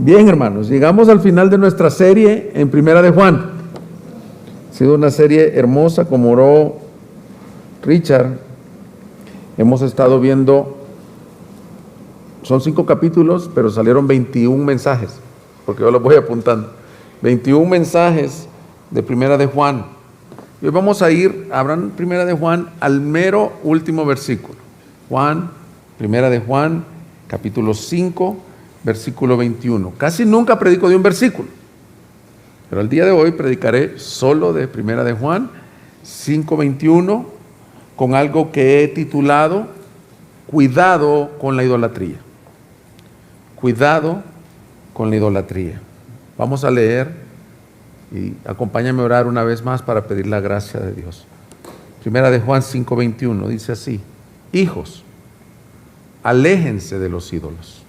Bien, hermanos, llegamos al final de nuestra serie en Primera de Juan. Ha sido una serie hermosa, como oró Richard. Hemos estado viendo, son 5 capítulos, pero salieron 21 mensajes, porque yo los voy apuntando. 21 mensajes de Primera de Juan. Y hoy vamos a ir, abran Primera de Juan, al mero último versículo. Primera de Juan, capítulo 5, versículo 21. Casi nunca predico de un versículo, pero el día de hoy predicaré solo de Primera de Juan 5:21, con algo que he titulado Cuidado con la idolatría. Cuidado con la idolatría. Vamos a leer y acompáñame a orar una vez más para pedir la gracia de Dios. Primera de Juan 5:21 dice así: hijos, aléjense de los ídolos.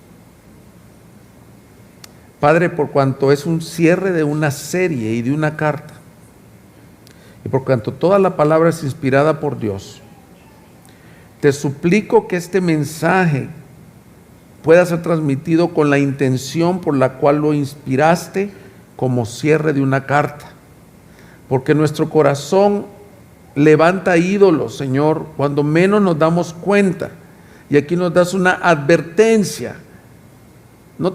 Padre, por cuanto es un cierre de una serie y de una carta, y por cuanto toda la palabra es inspirada por Dios, te suplico que este mensaje pueda ser transmitido con la intención por la cual lo inspiraste, como cierre de una carta, porque nuestro corazón levanta ídolos, Señor, cuando menos nos damos cuenta, y aquí nos das una advertencia. No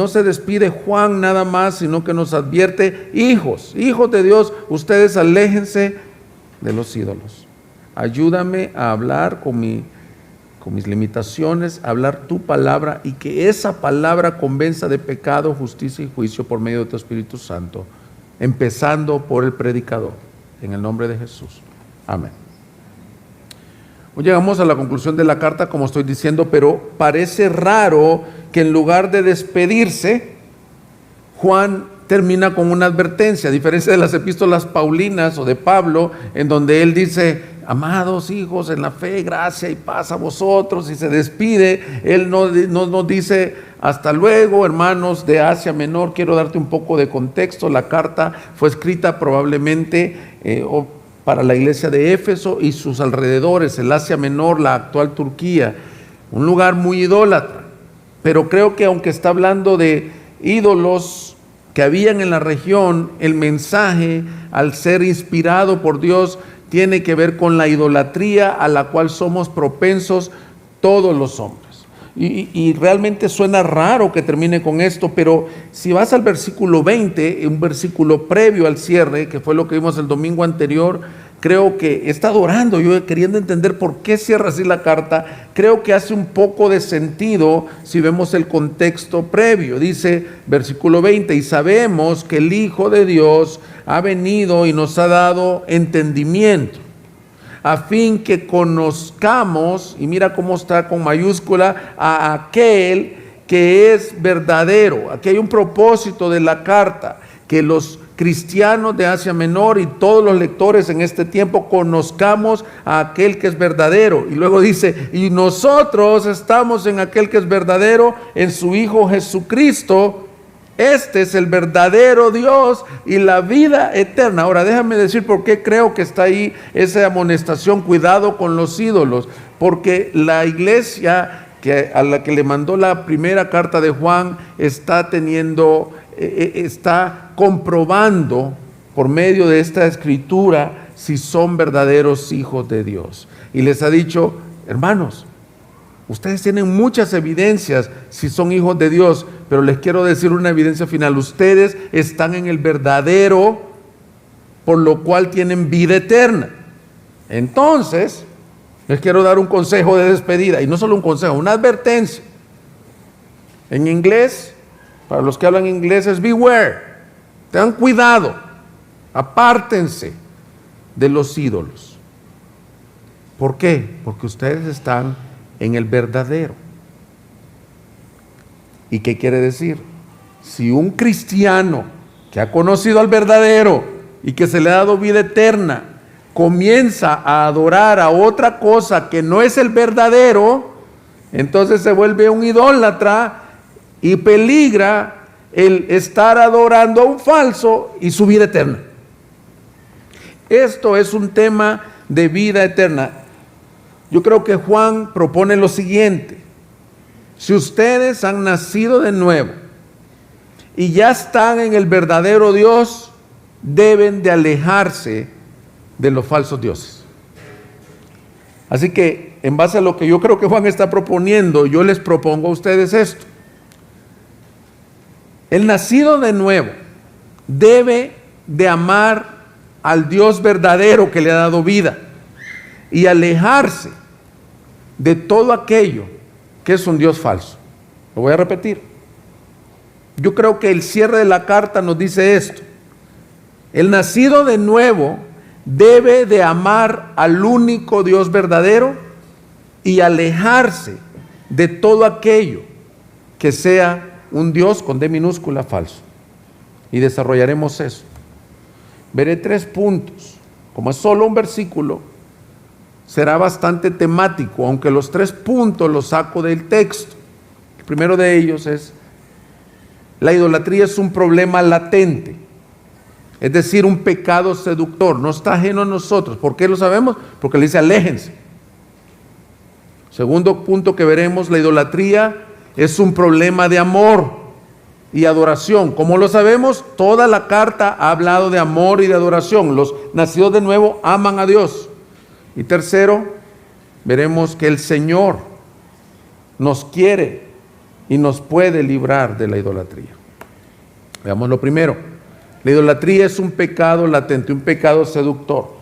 se despide Juan nada más, sino que nos advierte: hijos de Dios, ustedes aléjense de los ídolos. Ayúdame a hablar con mis limitaciones, a hablar tu palabra, y que esa palabra convenza de pecado, justicia y juicio por medio de tu Espíritu Santo, empezando por el predicador, en el nombre de Jesús. Amén. Hoy llegamos a la conclusión de la carta, como estoy diciendo, pero parece raro que en lugar de despedirse, Juan termina con una advertencia, a diferencia de las epístolas paulinas o de Pablo, en donde él dice: amados hijos en la fe, gracia y paz a vosotros, y se despide. Él no dice: hasta luego, hermanos de Asia Menor. Quiero darte un poco de contexto. La carta fue escrita probablemente para la iglesia de Éfeso y sus alrededores, el Asia Menor, la actual Turquía, un lugar muy idólatra. Pero creo que aunque está hablando de ídolos que habían en la región, el mensaje, al ser inspirado por Dios, tiene que ver con la idolatría a la cual somos propensos todos los hombres. Y realmente suena raro que termine con esto, pero si vas al versículo 20, un versículo previo al cierre, que fue lo que vimos el domingo anterior, creo que he estado orando, yo queriendo entender por qué cierra así la carta. Creo que hace un poco de sentido si vemos el contexto previo. Dice versículo 20: y sabemos que el Hijo de Dios ha venido y nos ha dado entendimiento, a fin que conozcamos, y mira cómo está con mayúscula, a aquel que es verdadero. Aquí hay un propósito de la carta: que los cristianos de Asia Menor y todos los lectores en este tiempo conozcamos a aquel que es verdadero. Y luego dice: y nosotros estamos en aquel que es verdadero, en su Hijo Jesucristo. Este es el verdadero Dios y la vida eterna. Ahora déjame decir por qué creo que está ahí esa amonestación: cuidado con los ídolos. Porque la iglesia a la que le mandó la primera carta de Juan está comprobando por medio de esta escritura si son verdaderos hijos de Dios. Y les ha dicho: hermanos, ustedes tienen muchas evidencias si son hijos de Dios, pero les quiero decir una evidencia final: ustedes están en el verdadero, por lo cual tienen vida eterna. Entonces, les quiero dar un consejo de despedida, y no solo un consejo, una advertencia. En inglés, para los que hablan inglés, es beware. Tengan cuidado, apártense de los ídolos. ¿Por qué? Porque ustedes están en el verdadero. ¿Y qué quiere decir? Si un cristiano que ha conocido al verdadero y que se le ha dado vida eterna comienza a adorar a otra cosa que no es el verdadero, entonces se vuelve un idólatra y peligra el estar adorando a un falso y su vida eterna. Esto es un tema de vida eterna. Yo creo que Juan propone lo siguiente: si ustedes han nacido de nuevo y ya están en el verdadero Dios, deben de alejarse de los falsos dioses. Así que, en base a lo que yo creo que Juan está proponiendo, yo les propongo a ustedes esto. El nacido de nuevo debe de amar al Dios verdadero que le ha dado vida y alejarse de todo aquello que es un Dios falso. Lo voy a repetir. Yo creo que el cierre de la carta nos dice esto. El nacido de nuevo debe de amar al único Dios verdadero y alejarse de todo aquello que sea un Dios con D minúscula falso. Y desarrollaremos eso. Veré 3 puntos. Como es solo un versículo, será bastante temático, aunque los 3 puntos los saco del texto. El primero de ellos es: la idolatría es un problema latente, es decir, un pecado seductor, no está ajeno a nosotros. ¿Por qué lo sabemos? Porque le dice aléjense. Segundo punto que veremos: la idolatría es un problema de amor y adoración. ¿Cómo lo sabemos? Toda la carta ha hablado de amor y de adoración. Los nacidos de nuevo aman a Dios. Y tercero, veremos que el Señor nos quiere y nos puede librar de la idolatría. Veamos lo primero. La idolatría es un pecado latente, un pecado seductor.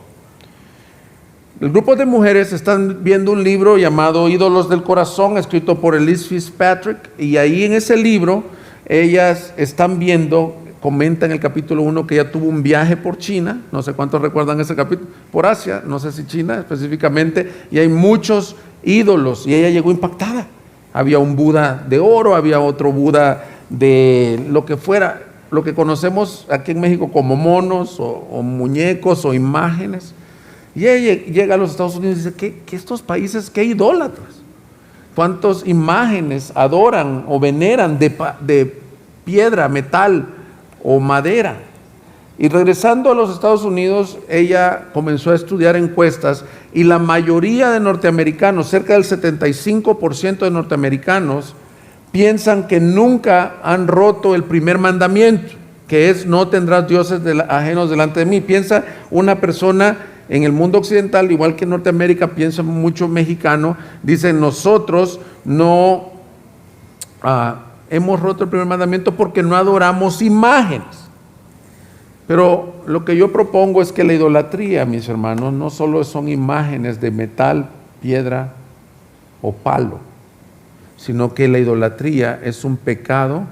El grupo de mujeres están viendo un libro llamado Ídolos del Corazón, escrito por Elyse Fitzpatrick, y ahí en ese libro ellas están viendo, comenta en el capítulo 1 que ella tuvo un viaje por China, no sé cuántos recuerdan ese capítulo, por Asia, no sé si China específicamente, y hay muchos ídolos, y ella llegó impactada. Había un Buda de oro, había otro Buda de lo que fuera, lo que conocemos aquí en México como monos o muñecos o imágenes. Y ella llega a los Estados Unidos y dice, ¿qué estos países, qué idólatras? ¿Cuántas imágenes adoran o veneran de piedra, metal o madera? Y regresando a los Estados Unidos, ella comenzó a estudiar encuestas y la mayoría de norteamericanos, cerca del 75% de norteamericanos, piensan que nunca han roto el primer mandamiento, que es: no tendrás dioses ajenos delante de mí. Piensa una persona en el mundo occidental, igual que en Norteamérica, piensa mucho mexicano, dicen: nosotros no hemos roto el primer mandamiento porque no adoramos imágenes. Pero lo que yo propongo es que la idolatría, mis hermanos, no solo son imágenes de metal, piedra o palo, sino que la idolatría es un pecado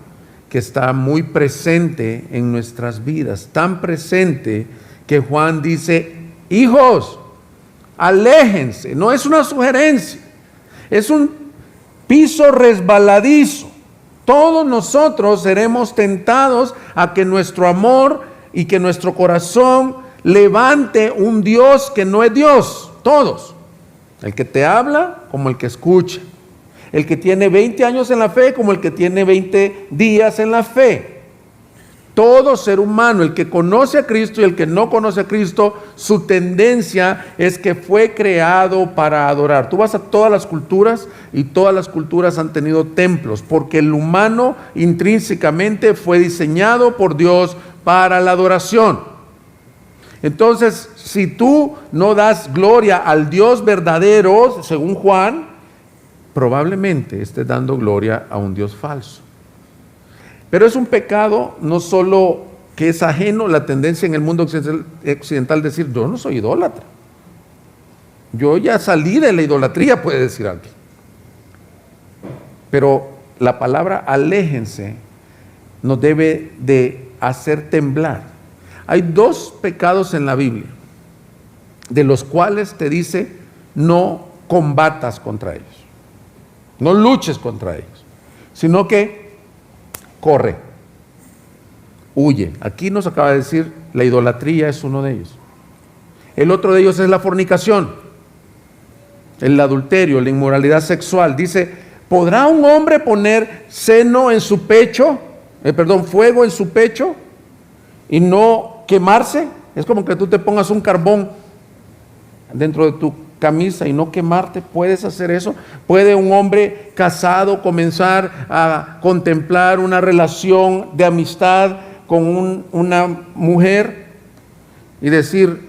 que está muy presente en nuestras vidas, tan presente que Juan dice: hijos, aléjense. No es una sugerencia, es un piso resbaladizo. Todos nosotros seremos tentados a que nuestro amor y que nuestro corazón levante un Dios que no es Dios. Todos. El que te habla como el que escucha. El que tiene 20 años en la fe como el que tiene 20 días en la fe. Todo ser humano, el que conoce a Cristo y el que no conoce a Cristo, su tendencia es que fue creado para adorar. Tú vas a todas las culturas y todas las culturas han tenido templos, porque el humano intrínsecamente fue diseñado por Dios para la adoración. Entonces, si tú no das gloria al Dios verdadero, según Juan, probablemente estés dando gloria a un Dios falso. Pero es un pecado no solo que es ajeno, la tendencia en el mundo occidental decir: yo no soy idólatra, yo ya salí de la idolatría, puede decir alguien. Pero la palabra aléjense nos debe de hacer temblar. Hay 2 pecados en la Biblia de los cuales te dice: no combatas contra ellos, no luches contra ellos, sino que corre, huye. Aquí nos acaba de decir, la idolatría es uno de ellos. El otro de ellos es la fornicación, el adulterio, la inmoralidad sexual. Dice: ¿podrá un hombre poner fuego en su pecho y no quemarse? Es como que tú te pongas un carbón dentro de tu camisa y no quemarte? ¿Puedes hacer eso? ¿Puede un hombre casado comenzar a contemplar una relación de amistad con una mujer y decir,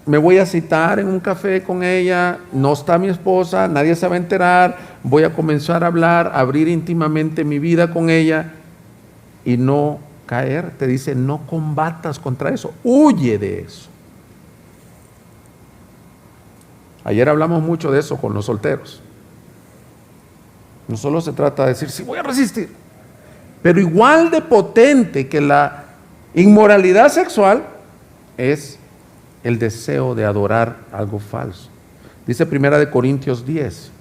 me voy a citar en un café con ella, no está mi esposa, nadie se va a enterar, voy a comenzar a hablar, a abrir íntimamente mi vida con ella y no caer? Te dice, no combatas contra eso, huye de eso. Ayer hablamos mucho de eso con los solteros. No solo se trata de decir, sí, voy a resistir, pero igual de potente que la inmoralidad sexual es el deseo de adorar algo falso. Dice 1 Corintios 10,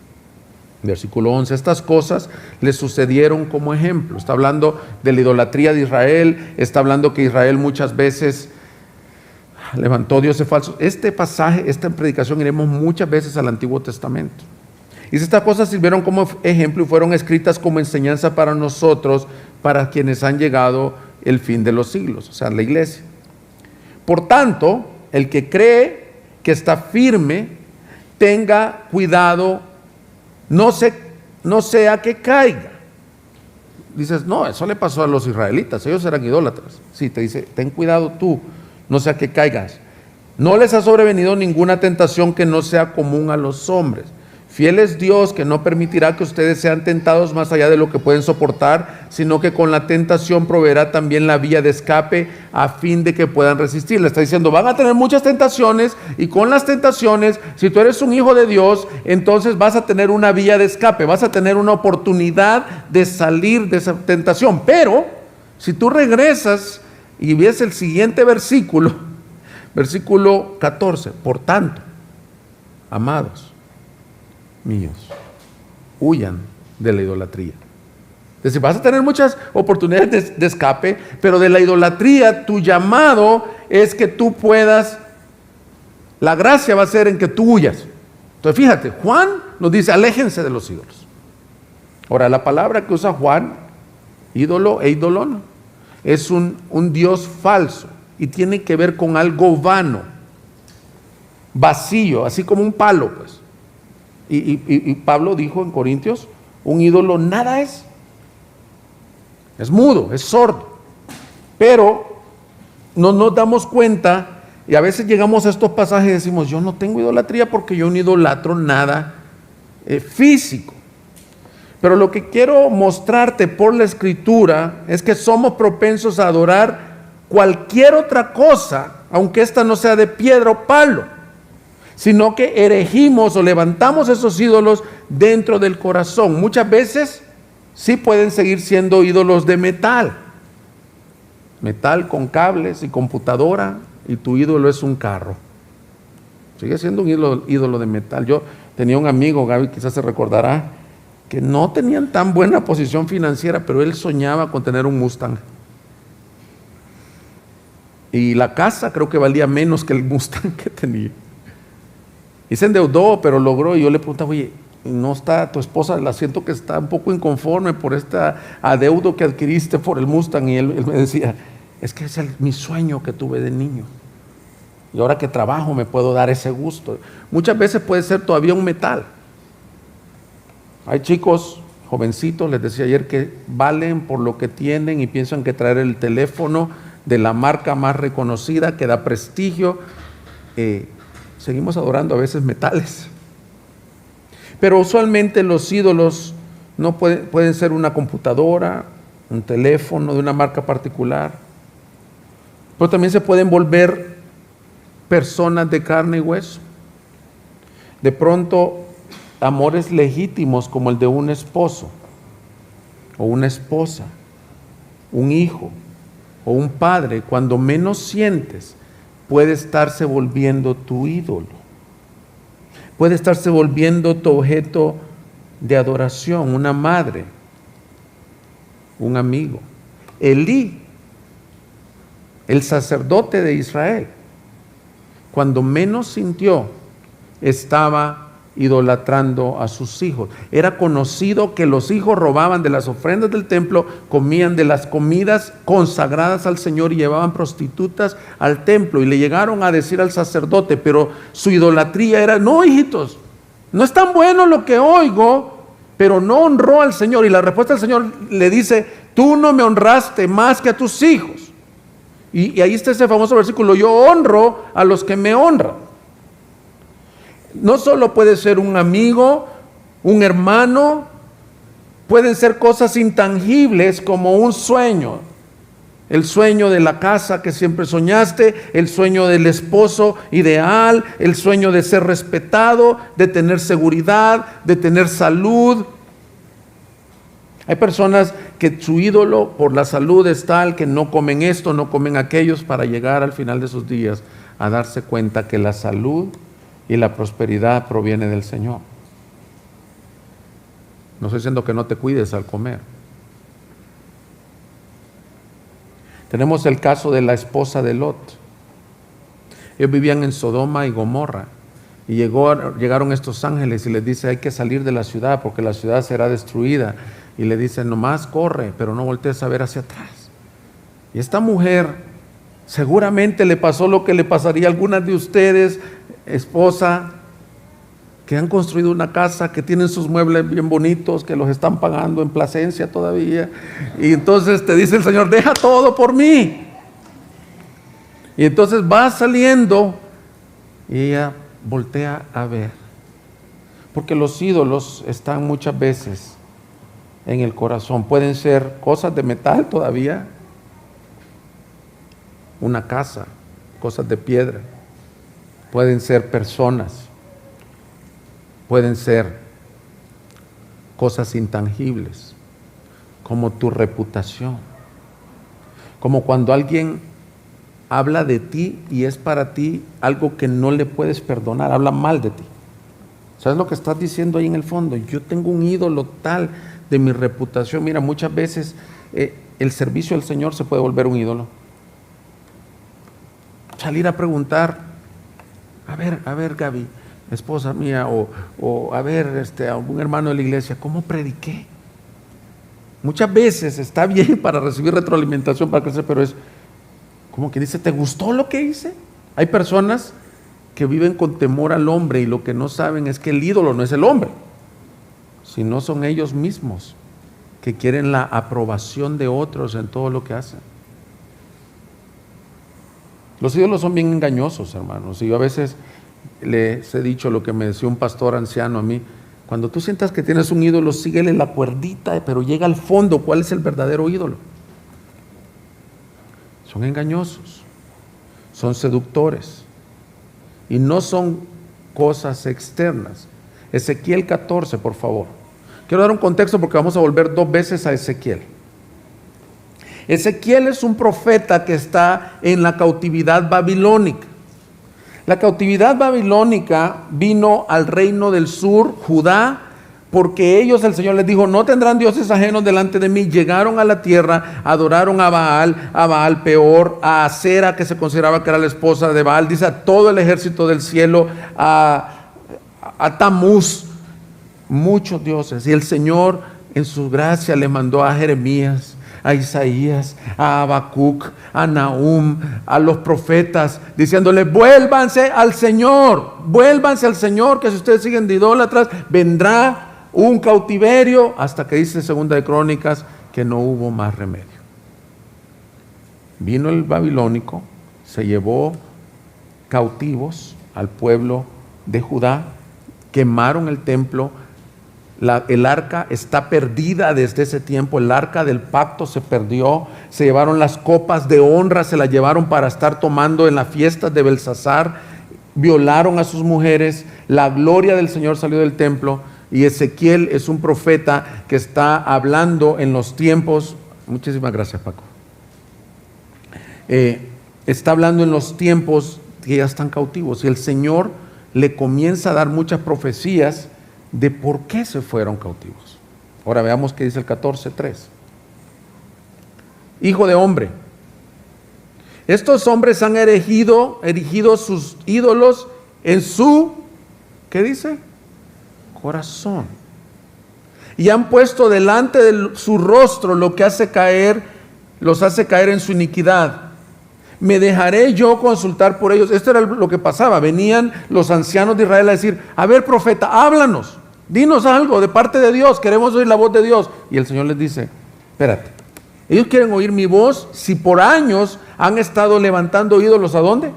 versículo 11, estas cosas le sucedieron como ejemplo. Está hablando de la idolatría de Israel, está hablando que Israel muchas veces levantó dioses falsos. Este pasaje, esta predicación, iremos muchas veces al Antiguo Testamento. Y estas cosas sirvieron como ejemplo y fueron escritas como enseñanza para nosotros, para quienes han llegado el fin de los siglos, o sea, la iglesia. Por tanto, el que cree que está firme, tenga cuidado, no sea que caiga. Dices, no, eso le pasó a los israelitas, ellos eran idólatras. Sí, te dice, ten cuidado tú, no sea que caigas. No les ha sobrevenido ninguna tentación que no sea común a los hombres. Fiel es Dios, que no permitirá que ustedes sean tentados más allá de lo que pueden soportar, sino que con la tentación proveerá también la vía de escape a fin de que puedan resistir. Le está diciendo, van a tener muchas tentaciones, y con las tentaciones, si tú eres un hijo de Dios, entonces vas a tener una vía de escape, vas a tener una oportunidad de salir de esa tentación. Pero si tú regresas y ves el siguiente versículo, versículo 14, por tanto, amados míos, huyan de la idolatría. Es decir, vas a tener muchas oportunidades de escape, pero de la idolatría tu llamado es que tú puedas, la gracia va a ser en que tú huyas. Entonces fíjate, Juan nos dice, aléjense de los ídolos. Ahora, la palabra que usa Juan, ídolo e idolón, es un Dios falso y tiene que ver con algo vano, vacío, así como un palo, pues. Y Pablo dijo en Corintios, un ídolo nada es mudo, es sordo. Pero no nos damos cuenta, y a veces llegamos a estos pasajes y decimos, yo no tengo idolatría porque yo no idolatro nada físico. Pero lo que quiero mostrarte por la Escritura es que somos propensos a adorar cualquier otra cosa, aunque esta no sea de piedra o palo, sino que erigimos o levantamos esos ídolos dentro del corazón. Muchas veces sí pueden seguir siendo ídolos de metal con cables y computadora, y tu ídolo es un carro. Sigue siendo un ídolo de metal. Yo tenía un amigo, Gaby quizás se recordará, que no tenían tan buena posición financiera, pero él soñaba con tener un Mustang. Y la casa creo que valía menos que el Mustang que tenía. Y se endeudó, pero logró. Y yo le preguntaba, oye, ¿no está tu esposa? La siento que está un poco inconforme por este adeudo que adquiriste por el Mustang. Y él me decía, es que es mi sueño que tuve de niño. Y ahora que trabajo me puedo dar ese gusto. Muchas veces puede ser todavía un metal. Hay chicos, jovencitos, les decía ayer, que valen por lo que tienen y piensan que traer el teléfono de la marca más reconocida, que da prestigio. Seguimos adorando a veces metales. Pero usualmente los ídolos no pueden ser una computadora, un teléfono de una marca particular, pero también se pueden volver personas de carne y hueso. De pronto, amores legítimos como el de un esposo o una esposa, un hijo o un padre, cuando menos sientes, puede estarse volviendo tu ídolo. Puede estarse volviendo tu objeto de adoración, una madre, un amigo. Elí, el sacerdote de Israel, cuando menos sintió, estaba idolatrando a sus hijos. Era conocido que los hijos robaban de las ofrendas del templo, comían de las comidas consagradas al Señor y llevaban prostitutas al templo. Y le llegaron a decir al sacerdote, pero su idolatría era: no, hijitos, no es tan bueno lo que oigo, pero no honró al Señor. Y la respuesta del Señor le dice: tú no me honraste más que a tus hijos. Y ahí está ese famoso versículo: yo honro a los que me honran. No solo puede ser un amigo, un hermano, pueden ser cosas intangibles como un sueño. El sueño de la casa que siempre soñaste, el sueño del esposo ideal, el sueño de ser respetado, de tener seguridad, de tener salud. Hay personas que su ídolo por la salud es tal que no comen esto, no comen aquellos, para llegar al final de sus días a darse cuenta que la salud y la prosperidad proviene del Señor. No estoy diciendo que no te cuides al comer. Tenemos el caso de la esposa de Lot. Ellos vivían en Sodoma y Gomorra, y llegaron estos ángeles y les dice: hay que salir de la ciudad porque la ciudad será destruida. Y le dicen: nomás corre, pero no voltees a ver hacia atrás. Y esta mujer seguramente le pasó lo que le pasaría a algunas de ustedes, esposa, que han construido una casa, que tienen sus muebles bien bonitos, que los están pagando en Plasencia todavía, y entonces te dice el Señor: deja todo por mí. Y entonces va saliendo y ella voltea a ver, porque los ídolos están muchas veces en el corazón. Pueden ser cosas de metal todavía, una casa, cosas de piedra. Pueden ser personas, pueden ser cosas intangibles, como tu reputación, como cuando alguien habla de ti y es para ti algo que no le puedes perdonar, habla mal de ti. ¿Sabes lo que estás diciendo ahí en el fondo? Yo tengo un ídolo tal de mi reputación. Mira, muchas veces el servicio al Señor se puede volver un ídolo. Salir a preguntar: a ver Gaby, esposa mía, o a ver algún hermano de la iglesia, ¿cómo prediqué? Muchas veces está bien para recibir retroalimentación, para crecer, pero es como que dice: ¿te gustó lo que hice? Hay personas que viven con temor al hombre y lo que no saben es que el ídolo no es el hombre, sino son ellos mismos que quieren la aprobación de otros en todo lo que hacen. Los ídolos son bien engañosos, hermanos, y yo a veces les he dicho lo que me decía un pastor anciano a mí: cuando tú sientas que tienes un ídolo, síguele la cuerdita, pero llega al fondo. ¿Cuál es el verdadero ídolo? Son engañosos, son seductores, y no son cosas externas. Ezequiel 14, por favor. Quiero dar un contexto porque vamos a volver 2 veces a Ezequiel. Ezequiel es un profeta que está en la cautividad babilónica. La cautividad babilónica vino al reino del sur, Judá, porque ellos, el Señor les dijo: no tendrán dioses ajenos delante de mí. Llegaron a la tierra, adoraron a Baal Peor, a Acera, que se consideraba que era la esposa de Baal, dice a todo el ejército del cielo, a Tamuz, muchos dioses. Y el Señor en su gracia le mandó a Jeremías, a Isaías, a Habacuc, a Nahum, a los profetas, diciéndoles: vuélvanse al Señor, que si ustedes siguen de idólatras, vendrá un cautiverio, hasta que dice Segunda de Crónicas que no hubo más remedio. Vino el babilónico, se llevó cautivos al pueblo de Judá, quemaron el templo. El arca está perdida desde ese tiempo. El arca del pacto se perdió. Se llevaron las copas de honra, se las llevaron para estar tomando en las fiestas de Belsasar. Violaron a sus mujeres. La gloria del Señor salió del templo. Y Ezequiel es un profeta que está hablando en los tiempos. Muchísimas gracias, Paco. Está hablando en los tiempos que ya están cautivos. Y el Señor le comienza a dar muchas profecías de por qué se fueron cautivos. Ahora veamos qué dice el 14:3. Hijo de hombre, estos hombres han erigido sus ídolos en su, ¿qué dice? corazón. Y han puesto delante de su rostro lo que los hace caer en su iniquidad. Me dejaré yo consultar por ellos. Esto era lo que pasaba. Venían los ancianos de Israel a decir: a ver, profeta, háblanos, dinos algo de parte de Dios, queremos oír la voz de Dios. Y el Señor les dice: espérate, ellos quieren oír mi voz si por años han estado levantando ídolos. ¿A dónde?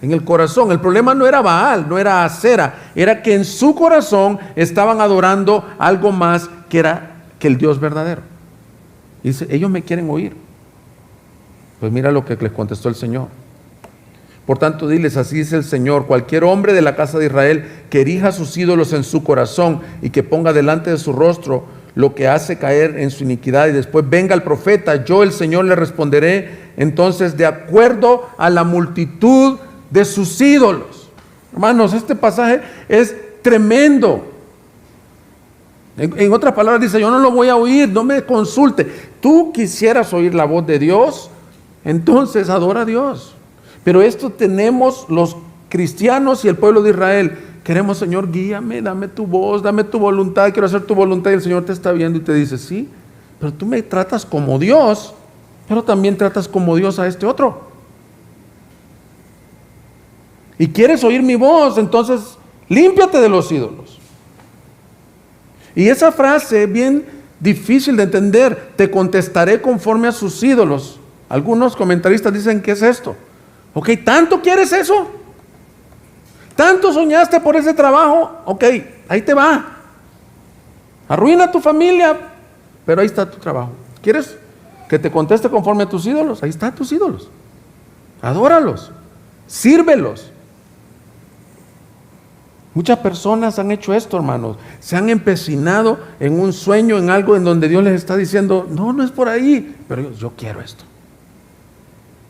En el corazón. El problema no era Baal, no era Acera, era que en su corazón estaban adorando algo más que el Dios verdadero. Y dice: ellos me quieren oír. Pues mira lo que les contestó el Señor. Por tanto, diles: así dice el Señor: cualquier hombre de la casa de Israel que erija sus ídolos en su corazón y que ponga delante de su rostro lo que hace caer en su iniquidad, y después venga el profeta, yo el Señor le responderé entonces de acuerdo a la multitud de sus ídolos. Hermanos, este pasaje es tremendo. En otras palabras dice: yo no lo voy a oír, no me consulte. Tú quisieras oír la voz de Dios, entonces adora a Dios. Pero esto tenemos los cristianos y el pueblo de Israel. Queremos: Señor, guíame, dame tu voz, dame tu voluntad, quiero hacer tu voluntad. Y el Señor te está viendo y te dice: sí, pero tú me tratas como Dios, pero también tratas como Dios a este otro. Y quieres oír mi voz, entonces límpiate de los ídolos. Y esa frase, bien difícil de entender: te contestaré conforme a sus ídolos. Algunos comentaristas dicen: ¿qué es esto? Ok, ¿tanto quieres eso? ¿Tanto soñaste por ese trabajo? Ok, ahí te va. Arruina tu familia, pero ahí está tu trabajo. ¿Quieres que te conteste conforme a tus ídolos? Ahí están tus ídolos. Adóralos, sírvelos. Muchas personas han hecho esto, hermanos. Se han empecinado en un sueño, en algo en donde Dios les está diciendo: no, no es por ahí, pero yo quiero esto.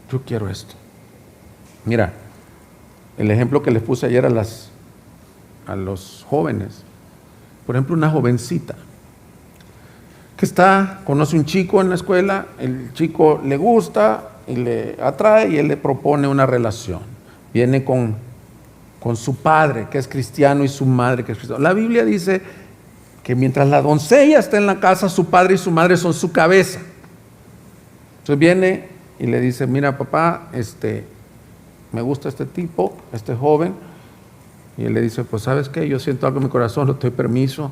Yo quiero esto. Mira, el ejemplo que les puse ayer a los jóvenes. Por ejemplo, una jovencita que conoce un chico en la escuela, el chico le gusta y le atrae y él le propone una relación. Viene con su padre, que es cristiano, y su madre, que es cristiana. La Biblia dice que mientras la doncella está en la casa, su padre y su madre son su cabeza. Entonces viene y le dice: mira, papá, me gusta este tipo, este joven. Y él le dice: pues ¿sabes qué? Yo siento algo en mi corazón, no te doy permiso,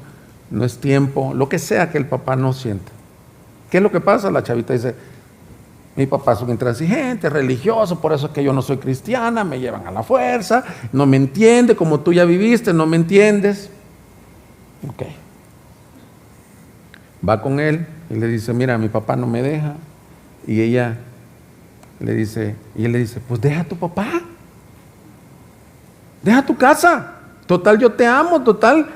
no es tiempo, lo que sea que el papá no sienta. ¿Qué es lo que pasa? La chavita dice: mi papá es un intransigente, religioso, por eso es que yo no soy cristiana, me llevan a la fuerza, no me entiende, como tú ya viviste, no me entiendes. Ok. Va con él y le dice: mira, mi papá no me deja. Y él le dice: pues deja a tu papá, deja tu casa, total yo te amo, total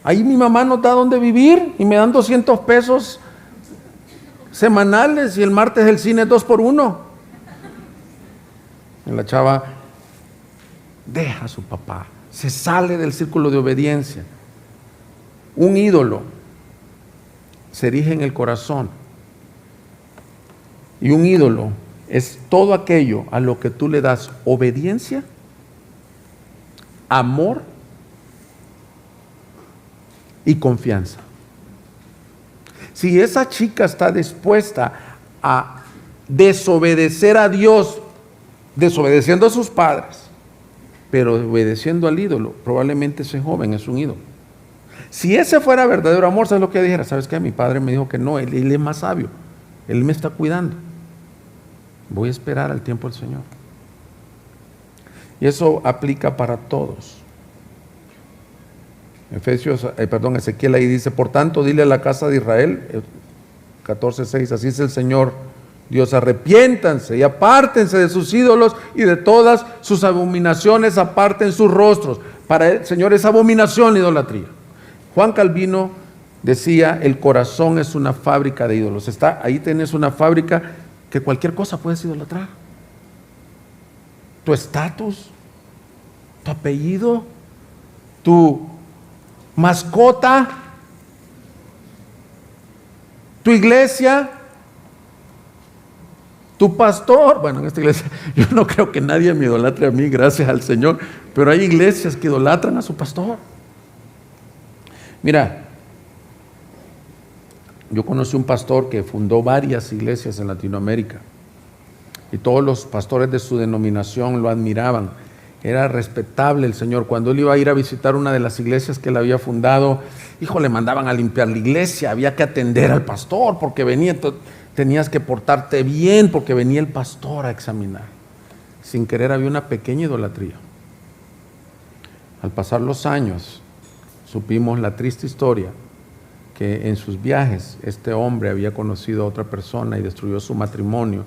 ahí mi mamá nos da donde vivir y me dan 200 pesos semanales y el martes el cine es 2 por 1. Y la chava deja a su papá, se sale del círculo de obediencia. Un ídolo se erige en el corazón, y un ídolo es todo aquello a lo que tú le das obediencia, amor y confianza. Si esa chica está dispuesta a desobedecer a Dios, desobedeciendo a sus padres, pero obedeciendo al ídolo, probablemente ese joven es un ídolo. Si ese fuera verdadero amor, ¿sabes lo que dijera? ¿Sabes qué? Mi padre me dijo que no, él es más sabio, él me está cuidando. Voy a esperar al tiempo del Señor. Y eso aplica para todos. Ezequiel ahí dice: por tanto, dile a la casa de Israel, 14:6, así es el Señor Dios: arrepiéntanse y apártense de sus ídolos y de todas sus abominaciones, aparten sus rostros. Para el Señor es abominación la idolatría. Juan Calvino decía: el corazón es una fábrica de ídolos. Ahí tienes una fábrica que cualquier cosa puedes idolatrar. Tu estatus, tu apellido, tu mascota, tu iglesia, tu pastor. Bueno, en esta iglesia yo no creo que nadie me idolatre a mí, gracias al Señor, pero hay iglesias que idolatran a su pastor. Mira, yo conocí un pastor que fundó varias iglesias en Latinoamérica y todos los pastores de su denominación lo admiraban. Era respetable el Señor. Cuando él iba a ir a visitar una de las iglesias que él había fundado, le mandaban a limpiar la iglesia, había que atender al pastor porque venía, tenías que portarte bien porque venía el pastor a examinar. Sin querer había una pequeña idolatría. Al pasar los años, supimos la triste historia que en sus viajes este hombre había conocido a otra persona y destruyó su matrimonio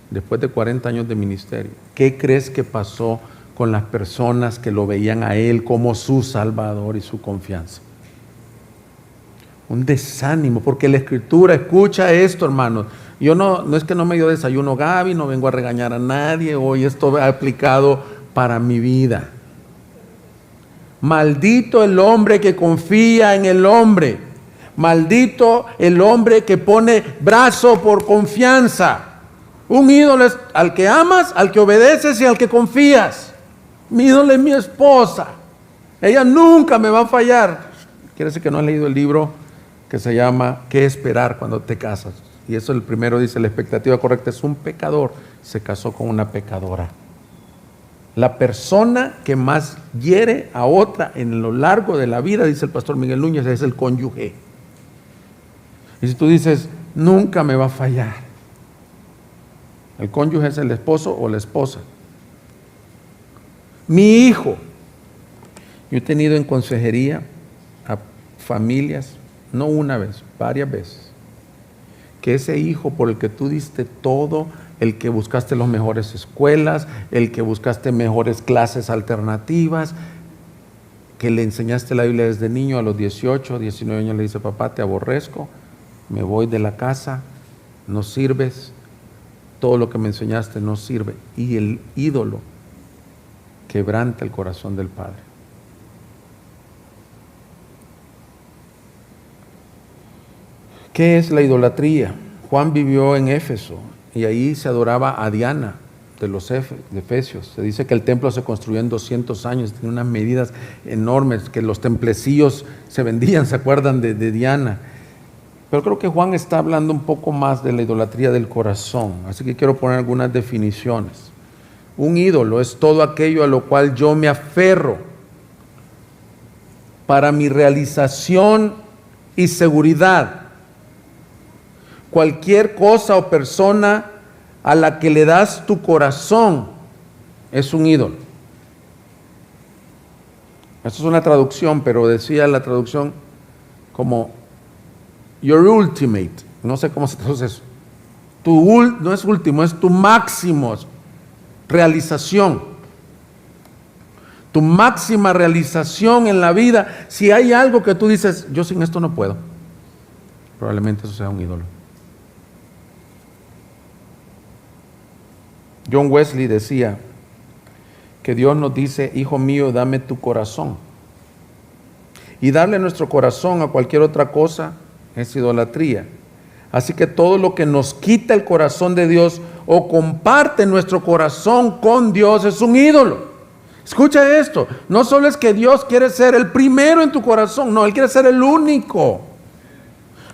después de 40 años de ministerio. ¿Qué crees que pasó con las personas que lo veían a él como su Salvador y su confianza? Un desánimo, porque la Escritura, escucha esto, hermanos. Yo no es que no me dio desayuno Gaby, no vengo a regañar a nadie, hoy esto ha aplicado para mi vida. Maldito el hombre que confía en el hombre. Maldito el hombre que pone brazo por confianza. Un ídolo es al que amas, al que obedeces y al que confías. Mi ídolo es mi esposa. Ella nunca me va a fallar. Quiere decir que no has leído el libro que se llama ¿Qué esperar cuando te casas? Y eso el primero dice, la expectativa correcta es un pecador se casó con una pecadora. La persona que más hiere a otra en lo largo de la vida, dice el pastor Miguel Núñez, es el cónyuge. Y si tú dices, nunca me va a fallar, el cónyuge es el esposo o la esposa. Mi hijo, yo he tenido en consejería a familias, no una vez, varias veces, que ese hijo por el que tú diste todo, el que buscaste las mejores escuelas, el que buscaste mejores clases alternativas, que le enseñaste la Biblia desde niño, a los 18, 19 años le dice, papá, te aborrezco, me voy de la casa, no sirves, todo lo que me enseñaste no sirve. Y el ídolo quebranta el corazón del padre. ¿Qué es la idolatría? Juan vivió en Éfeso y ahí se adoraba a Diana de los Efesios. Se dice que el templo se construyó en 200 años, tiene unas medidas enormes, que los templecillos se vendían, ¿se acuerdan de Diana? Pero creo que Juan está hablando un poco más de la idolatría del corazón, así que quiero poner algunas definiciones. Un ídolo es todo aquello a lo cual yo me aferro para mi realización y seguridad. Cualquier cosa o persona a la que le das tu corazón es un ídolo. Esto es una traducción, pero decía la traducción como your ultimate, no sé cómo se traduce eso. No es último, es tu máximo realización. Tu máxima realización en la vida. Si hay algo que tú dices, yo sin esto no puedo, probablemente eso sea un ídolo. John Wesley decía que Dios nos dice, hijo mío, dame tu corazón. Y darle nuestro corazón a cualquier otra cosa es idolatría. Así que todo lo que nos quita el corazón de Dios o comparte nuestro corazón con Dios es un ídolo. Escucha esto, no solo es que Dios quiere ser el primero en tu corazón, no, Él quiere ser el único.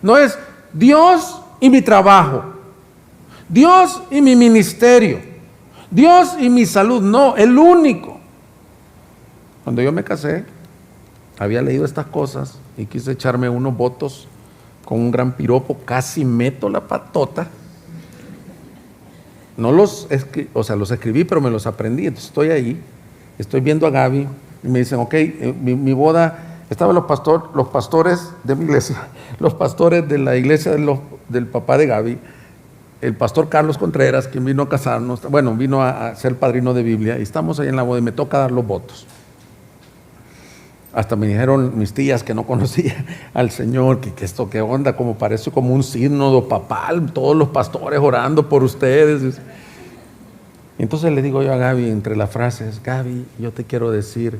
No es Dios y mi trabajo, Dios y mi ministerio, Dios y mi salud, no, el único. Cuando yo me casé, había leído estas cosas y quise echarme unos votos con un gran piropo, casi meto la patota. No los escribí, pero me los aprendí. Entonces estoy ahí, estoy viendo a Gaby y me dicen, ok, mi boda, estaban los pastores de mi iglesia, los pastores de la iglesia del papá de Gaby, el pastor Carlos Contreras, quien vino a casarnos, bueno, vino a ser padrino de Biblia, y estamos ahí en la boda y me toca dar los votos. Hasta me dijeron mis tías que no conocía al Señor, que esto qué onda, como parece como un sínodo papal, todos los pastores orando por ustedes. Entonces le digo yo a Gaby, entre las frases, Gaby, yo te quiero decir,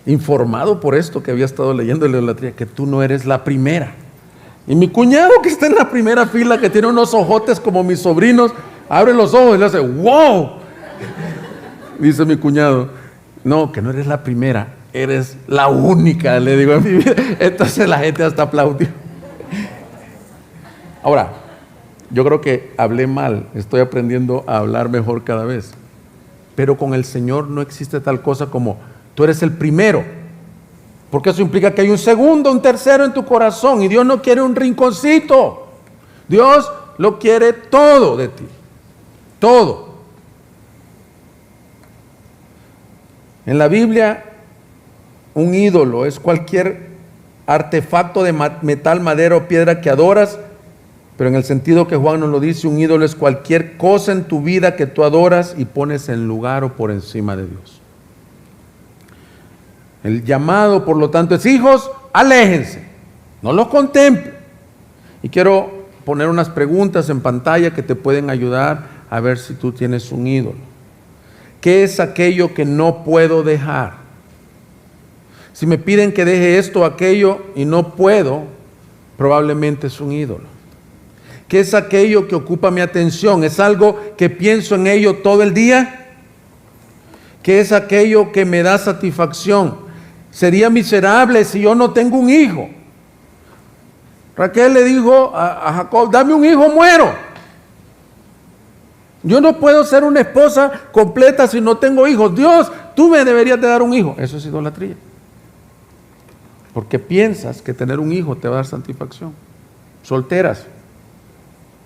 informado por esto que había estado leyendo en la idolatría, que tú no eres la primera. Y mi cuñado, que está en la primera fila, que tiene unos ojotes como mis sobrinos, abre los ojos y le hace, ¡wow! Dice mi cuñado, no, que no eres la primera, eres la única, le digo en mi vida. Entonces la gente hasta aplaudió. Ahora, yo creo que hablé mal, estoy aprendiendo a hablar mejor cada vez. Pero con el Señor no existe tal cosa como tú eres el primero. Porque eso implica que hay un segundo, un tercero en tu corazón. Y Dios no quiere un rinconcito. Dios lo quiere todo de ti. Todo. En la Biblia, un ídolo es cualquier artefacto de metal, madera o piedra que adoras. Pero en el sentido que Juan nos lo dice, un ídolo es cualquier cosa en tu vida que tú adoras y pones en lugar o por encima de Dios. El llamado, por lo tanto, es: hijos, aléjense, no los contemplen. Y quiero poner unas preguntas en pantalla que te pueden ayudar a ver si tú tienes un ídolo. ¿Qué es aquello que no puedo dejar? Si me piden que deje esto o aquello y no puedo, probablemente es un ídolo. ¿Qué es aquello que ocupa mi atención? ¿Es algo que pienso en ello todo el día? ¿Qué es aquello que me da satisfacción? Sería miserable si yo no tengo un hijo. Raquel le dijo a Jacob: dame un hijo, muero. Yo no puedo ser una esposa completa si no tengo hijos. Dios, tú me deberías de dar un hijo. Eso es idolatría. Porque piensas que tener un hijo te va a dar satisfacción. Solteras.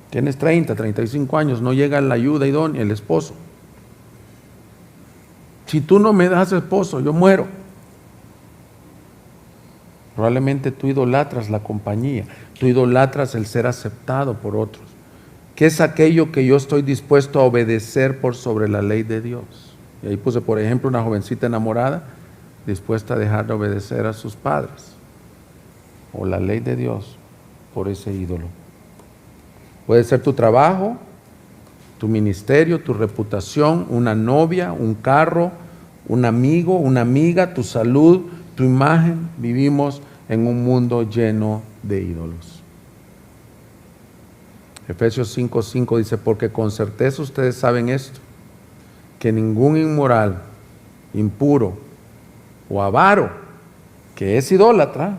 Tienes 30, 35 años, no llega la ayuda idónea, el esposo. Si tú no me das esposo, yo muero. Probablemente tú idolatras la compañía, tú idolatras el ser aceptado por otros. ¿Qué es aquello que yo estoy dispuesto a obedecer por sobre la ley de Dios? Y ahí puse, por ejemplo, una jovencita enamorada dispuesta a dejar de obedecer a sus padres o la ley de Dios por ese ídolo. Puede ser tu trabajo, tu ministerio, tu reputación, una novia, un carro, un amigo, una amiga, tu salud, tu imagen. Vivimos en un mundo lleno de ídolos. Efesios 5:5 dice: porque con certeza ustedes saben esto, que ningún inmoral, impuro o avaro, que es idólatra,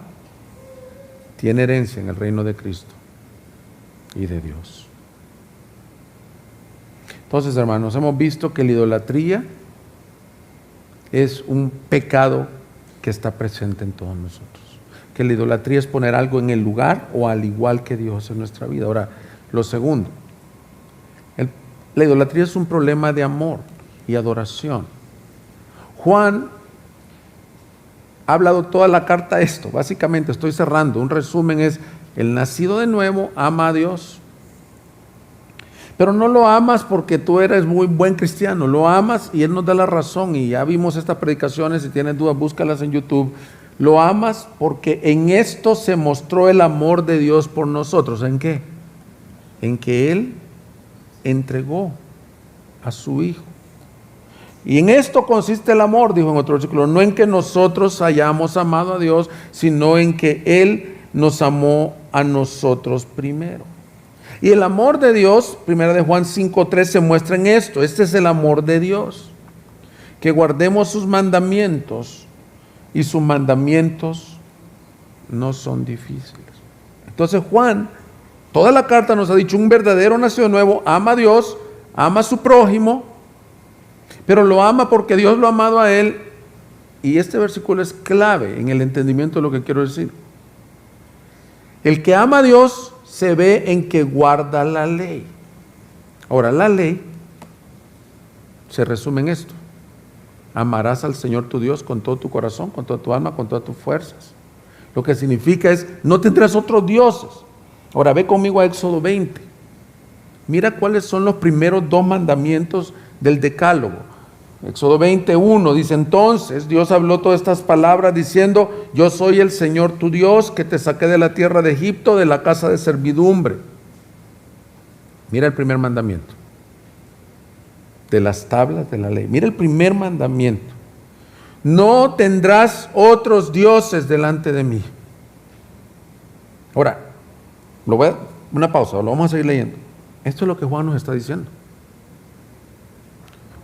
tiene herencia en el reino de Cristo y de Dios. Entonces, hermanos, hemos visto que la idolatría es un pecado que está presente en todos nosotros. Que la idolatría es poner algo en el lugar o al igual que Dios en nuestra vida. Ahora, lo segundo, la idolatría es un problema de amor y adoración. Juan ha hablado toda la carta esto. Básicamente, estoy cerrando. Un resumen es: el nacido de nuevo ama a Dios. Pero no lo amas porque tú eres muy buen cristiano. Lo amas y Él nos da la razón. Y ya vimos estas predicaciones. Si tienes dudas, búscalas en YouTube. Lo amas porque en esto se mostró el amor de Dios por nosotros. ¿En qué? En que Él entregó a su Hijo. Y en esto consiste el amor, dijo en otro versículo, no en que nosotros hayamos amado a Dios, sino en que Él nos amó a nosotros primero. Y el amor de Dios, 1 de Juan 5:3, se muestra en esto. Este es el amor de Dios, que guardemos sus mandamientos, y sus mandamientos no son difíciles. Entonces Juan, toda la carta nos ha dicho: un verdadero nacido de nuevo ama a Dios, ama a su prójimo, pero lo ama porque Dios lo ha amado a él. Y este versículo es clave en el entendimiento de lo que quiero decir. El que ama a Dios se ve en que guarda la ley. Ahora, la ley se resume en esto: amarás al Señor tu Dios con todo tu corazón, con toda tu alma, con todas tus fuerzas. Lo que significa es: no tendrás otros dioses. Ahora ve conmigo a Éxodo 20. Mira cuáles son los primeros 2 mandamientos del decálogo. Éxodo 21 dice: entonces Dios habló todas estas palabras diciendo: yo soy el Señor tu Dios, que te saqué de la tierra de Egipto, de la casa de servidumbre. Mira el primer mandamiento de las tablas de la ley. Mira el primer mandamiento: no tendrás otros dioses delante de mí. Ahora, una pausa, lo vamos a seguir leyendo. Esto es lo que Juan nos está diciendo.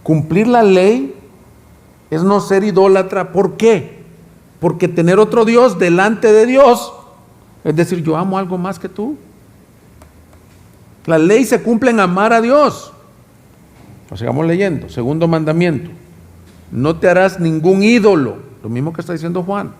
Cumplir la ley es no ser idólatra. ¿Por qué? Porque tener otro Dios delante de Dios es decir, yo amo algo más que tú. La ley se cumple en amar a Dios. Pues sigamos leyendo. Segundo mandamiento: no te harás ningún ídolo, lo mismo que está diciendo Juan,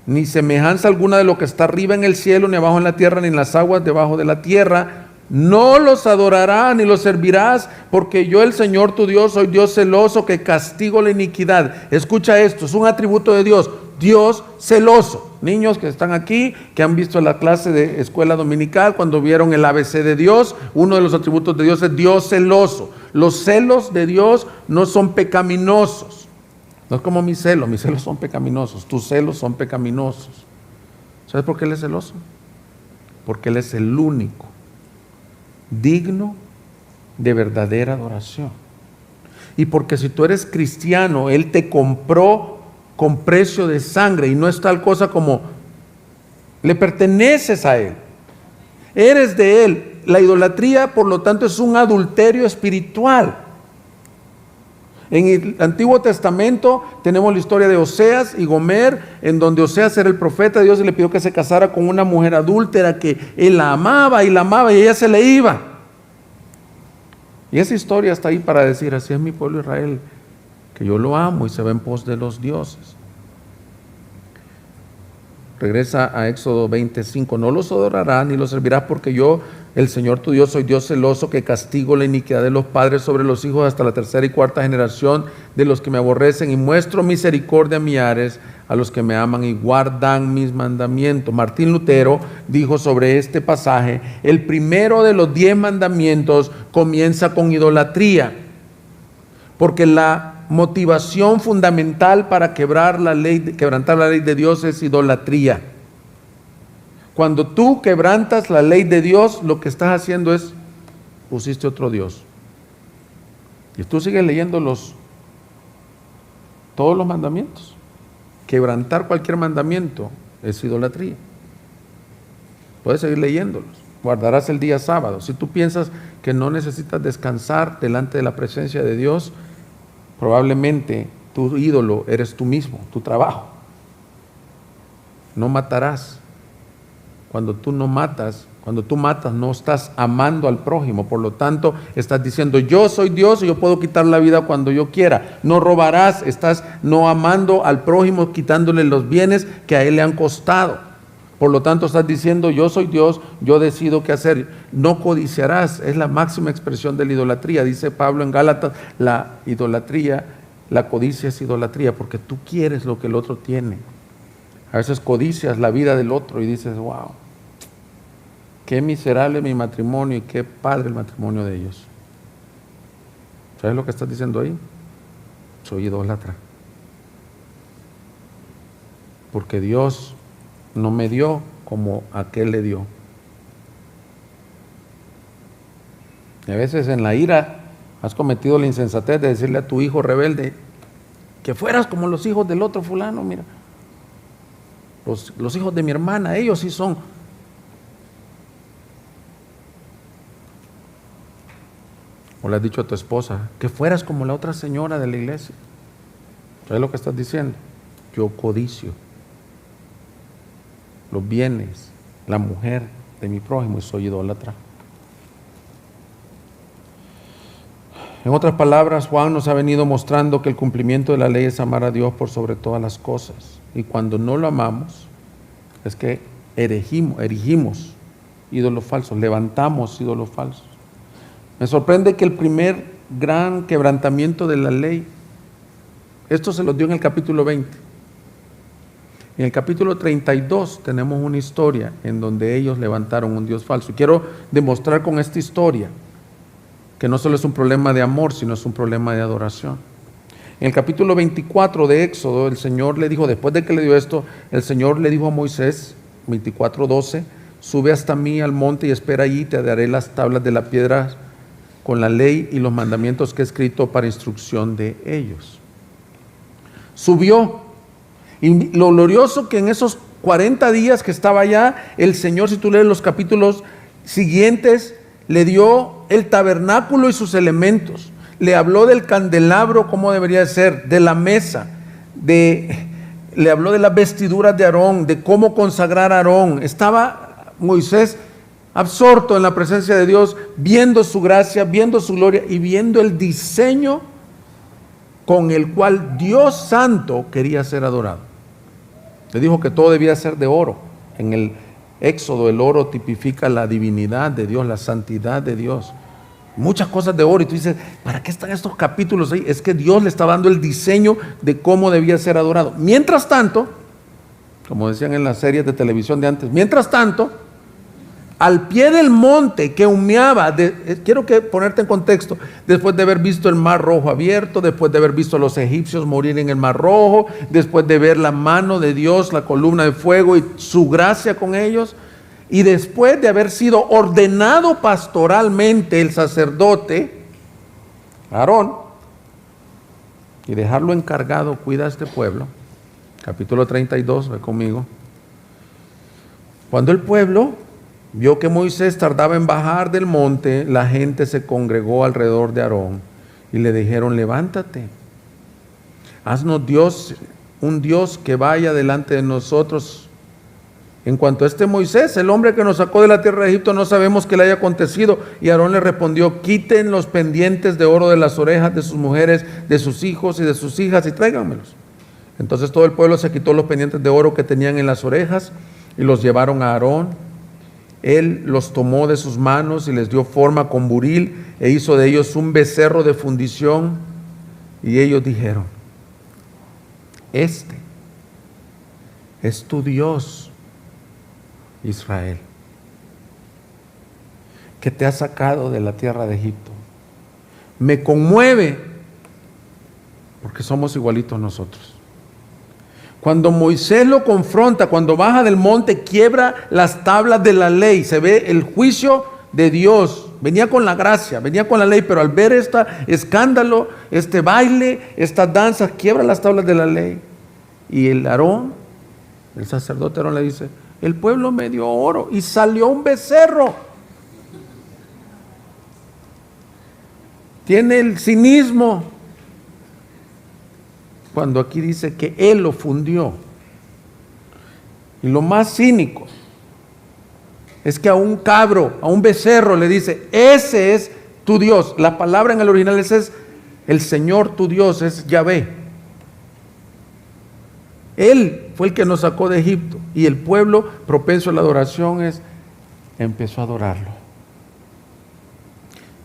ni semejanza alguna de lo que está arriba en el cielo, ni abajo en la tierra, ni en las aguas debajo de la tierra. No los adorarás ni los servirás, porque yo, el Señor tu Dios, soy Dios celoso, que castigo la iniquidad. Escucha esto, es un atributo de Dios, Dios celoso. Niños que están aquí, que han visto la clase de escuela dominical, cuando vieron el ABC de Dios, uno de los atributos de Dios es Dios celoso. Los celos de Dios no son pecaminosos. No es como mis celos son pecaminosos, tus celos son pecaminosos. ¿Sabes por qué Él es celoso? Porque Él es el único digno de verdadera adoración. Y porque si tú eres cristiano, Él te compró con precio de sangre, y no es tal cosa como le perteneces a Él, eres de Él. La idolatría, por lo tanto, es un adulterio espiritual. En el Antiguo Testamento tenemos la historia de Oseas y Gomer, en donde Oseas era el profeta de Dios y le pidió que se casara con una mujer adúltera, que él la amaba y ella se le iba. Y esa historia está ahí para decir, así es mi pueblo Israel, que yo lo amo y se va en pos de los dioses. Regresa a Éxodo 25, no los adorarás ni los servirás, porque yo, el Señor tu Dios, soy Dios celoso, que castigo la iniquidad de los padres sobre los hijos hasta la tercera y cuarta generación de los que me aborrecen, y muestro misericordia a millares, a los que me aman y guardan mis mandamientos. Martín Lutero dijo sobre este pasaje: el primero de los 10 mandamientos comienza con idolatría, porque la motivación fundamental para quebrantar la ley de Dios es idolatría. Cuando tú quebrantas la ley de Dios, lo que estás haciendo es, pusiste otro Dios. Y tú sigues leyendo todos los mandamientos. Quebrantar cualquier mandamiento es idolatría. Puedes seguir leyéndolos. Guardarás el día sábado. Si tú piensas que no necesitas descansar delante de la presencia de Dios, probablemente tu ídolo eres tú mismo, tu trabajo. No matarás. Cuando tú matas, no estás amando al prójimo. Por lo tanto, estás diciendo, yo soy Dios y yo puedo quitar la vida cuando yo quiera. No robarás, estás no amando al prójimo, quitándole los bienes que a él le han costado. Por lo tanto, estás diciendo, yo soy Dios, yo decido qué hacer. No codiciarás, es la máxima expresión de la idolatría. Dice Pablo en Gálatas, la idolatría, la codicia es idolatría, porque tú quieres lo que el otro tiene. A veces codicias la vida del otro y dices, wow, qué miserable mi matrimonio y qué padre el matrimonio de ellos. ¿Sabes lo que estás diciendo ahí? Soy idólatra. Porque Dios no me dio como aquel le dio. Y a veces en la ira has cometido la insensatez de decirle a tu hijo rebelde que fueras como los hijos del otro fulano. Mira, los hijos de mi hermana, ellos sí son. O le has dicho a tu esposa que fueras como la otra señora de la iglesia. ¿Sabes lo que estás diciendo? Yo codicio los bienes, la mujer de mi prójimo y soy idólatra. En otras palabras, Juan nos ha venido mostrando que el cumplimiento de la ley es amar a Dios por sobre todas las cosas. Y cuando no lo amamos, es que erigimos ídolos falsos, levantamos ídolos falsos. Me sorprende que el primer gran quebrantamiento de la ley, esto se lo dio en el capítulo 20. En el capítulo 32 tenemos una historia en donde ellos levantaron un Dios falso. Y quiero demostrar con esta historia que no solo es un problema de amor, sino es un problema de adoración. En el capítulo 24 de Éxodo, el Señor le dijo, después de que le dio esto, el Señor le dijo a Moisés, 24:12, sube hasta mí al monte y espera allí, te daré las tablas de la piedra con la ley y los mandamientos que he escrito para instrucción de ellos. Subió. Y lo glorioso que en esos 40 días que estaba allá, el Señor, si tú lees los capítulos siguientes, le dio el tabernáculo y sus elementos. Le habló del candelabro, cómo debería ser, de la mesa, de le habló de las vestiduras de Aarón, de cómo consagrar a Aarón. Estaba Moisés absorto en la presencia de Dios, viendo su gracia, viendo su gloria y viendo el diseño con el cual Dios Santo quería ser adorado. Le dijo que todo debía ser de oro. En el Éxodo el oro tipifica la divinidad de Dios, la santidad de Dios. Muchas cosas de oro, y tú dices, ¿para qué están estos capítulos ahí? Es que Dios le está dando el diseño de cómo debía ser adorado. Mientras tanto, como decían en las series de televisión de antes, mientras tanto, al pie del monte que humeaba, quiero ponerte en contexto, después de haber visto el mar rojo abierto, después de haber visto a los egipcios morir en el mar rojo, después de ver la mano de Dios, la columna de fuego y su gracia con ellos, y después de haber sido ordenado pastoralmente el sacerdote Aarón y dejarlo encargado, cuida a este pueblo, capítulo 32, ve conmigo. Cuando el pueblo vio que Moisés tardaba en bajar del monte, la gente se congregó alrededor de Aarón y le dijeron: levántate, haznos Dios, un Dios que vaya delante de nosotros. En cuanto a este Moisés, el hombre que nos sacó de la tierra de Egipto, no sabemos qué le haya acontecido. Y Aarón le respondió: quiten los pendientes de oro de las orejas de sus mujeres, de sus hijos y de sus hijas y tráiganmelos. Entonces todo el pueblo se quitó los pendientes de oro que tenían en las orejas y los llevaron a Aarón. Él los tomó de sus manos y les dio forma con buril e hizo de ellos un becerro de fundición. Y ellos dijeron: este es tu Dios, Israel, que te ha sacado de la tierra de Egipto. Me conmueve porque somos igualitos nosotros. Cuando Moisés lo confronta, cuando baja del monte, quiebra las tablas de la ley. Se ve el juicio de Dios. Venía con la gracia, venía con la ley, pero al ver este escándalo, este baile, estas danzas, quiebra las tablas de la ley. Y el Aarón, el sacerdote Aarón, le dice: el pueblo me dio oro y salió un becerro. Tiene el cinismo, cuando aquí dice que él lo fundió. Y lo más cínico es que a un cabro, a un becerro le dice: ese es tu Dios. La palabra en el original es el Señor tu Dios, es Yahvé. Él fue el que nos sacó de Egipto, y el pueblo, propenso a la adoración, empezó a adorarlo.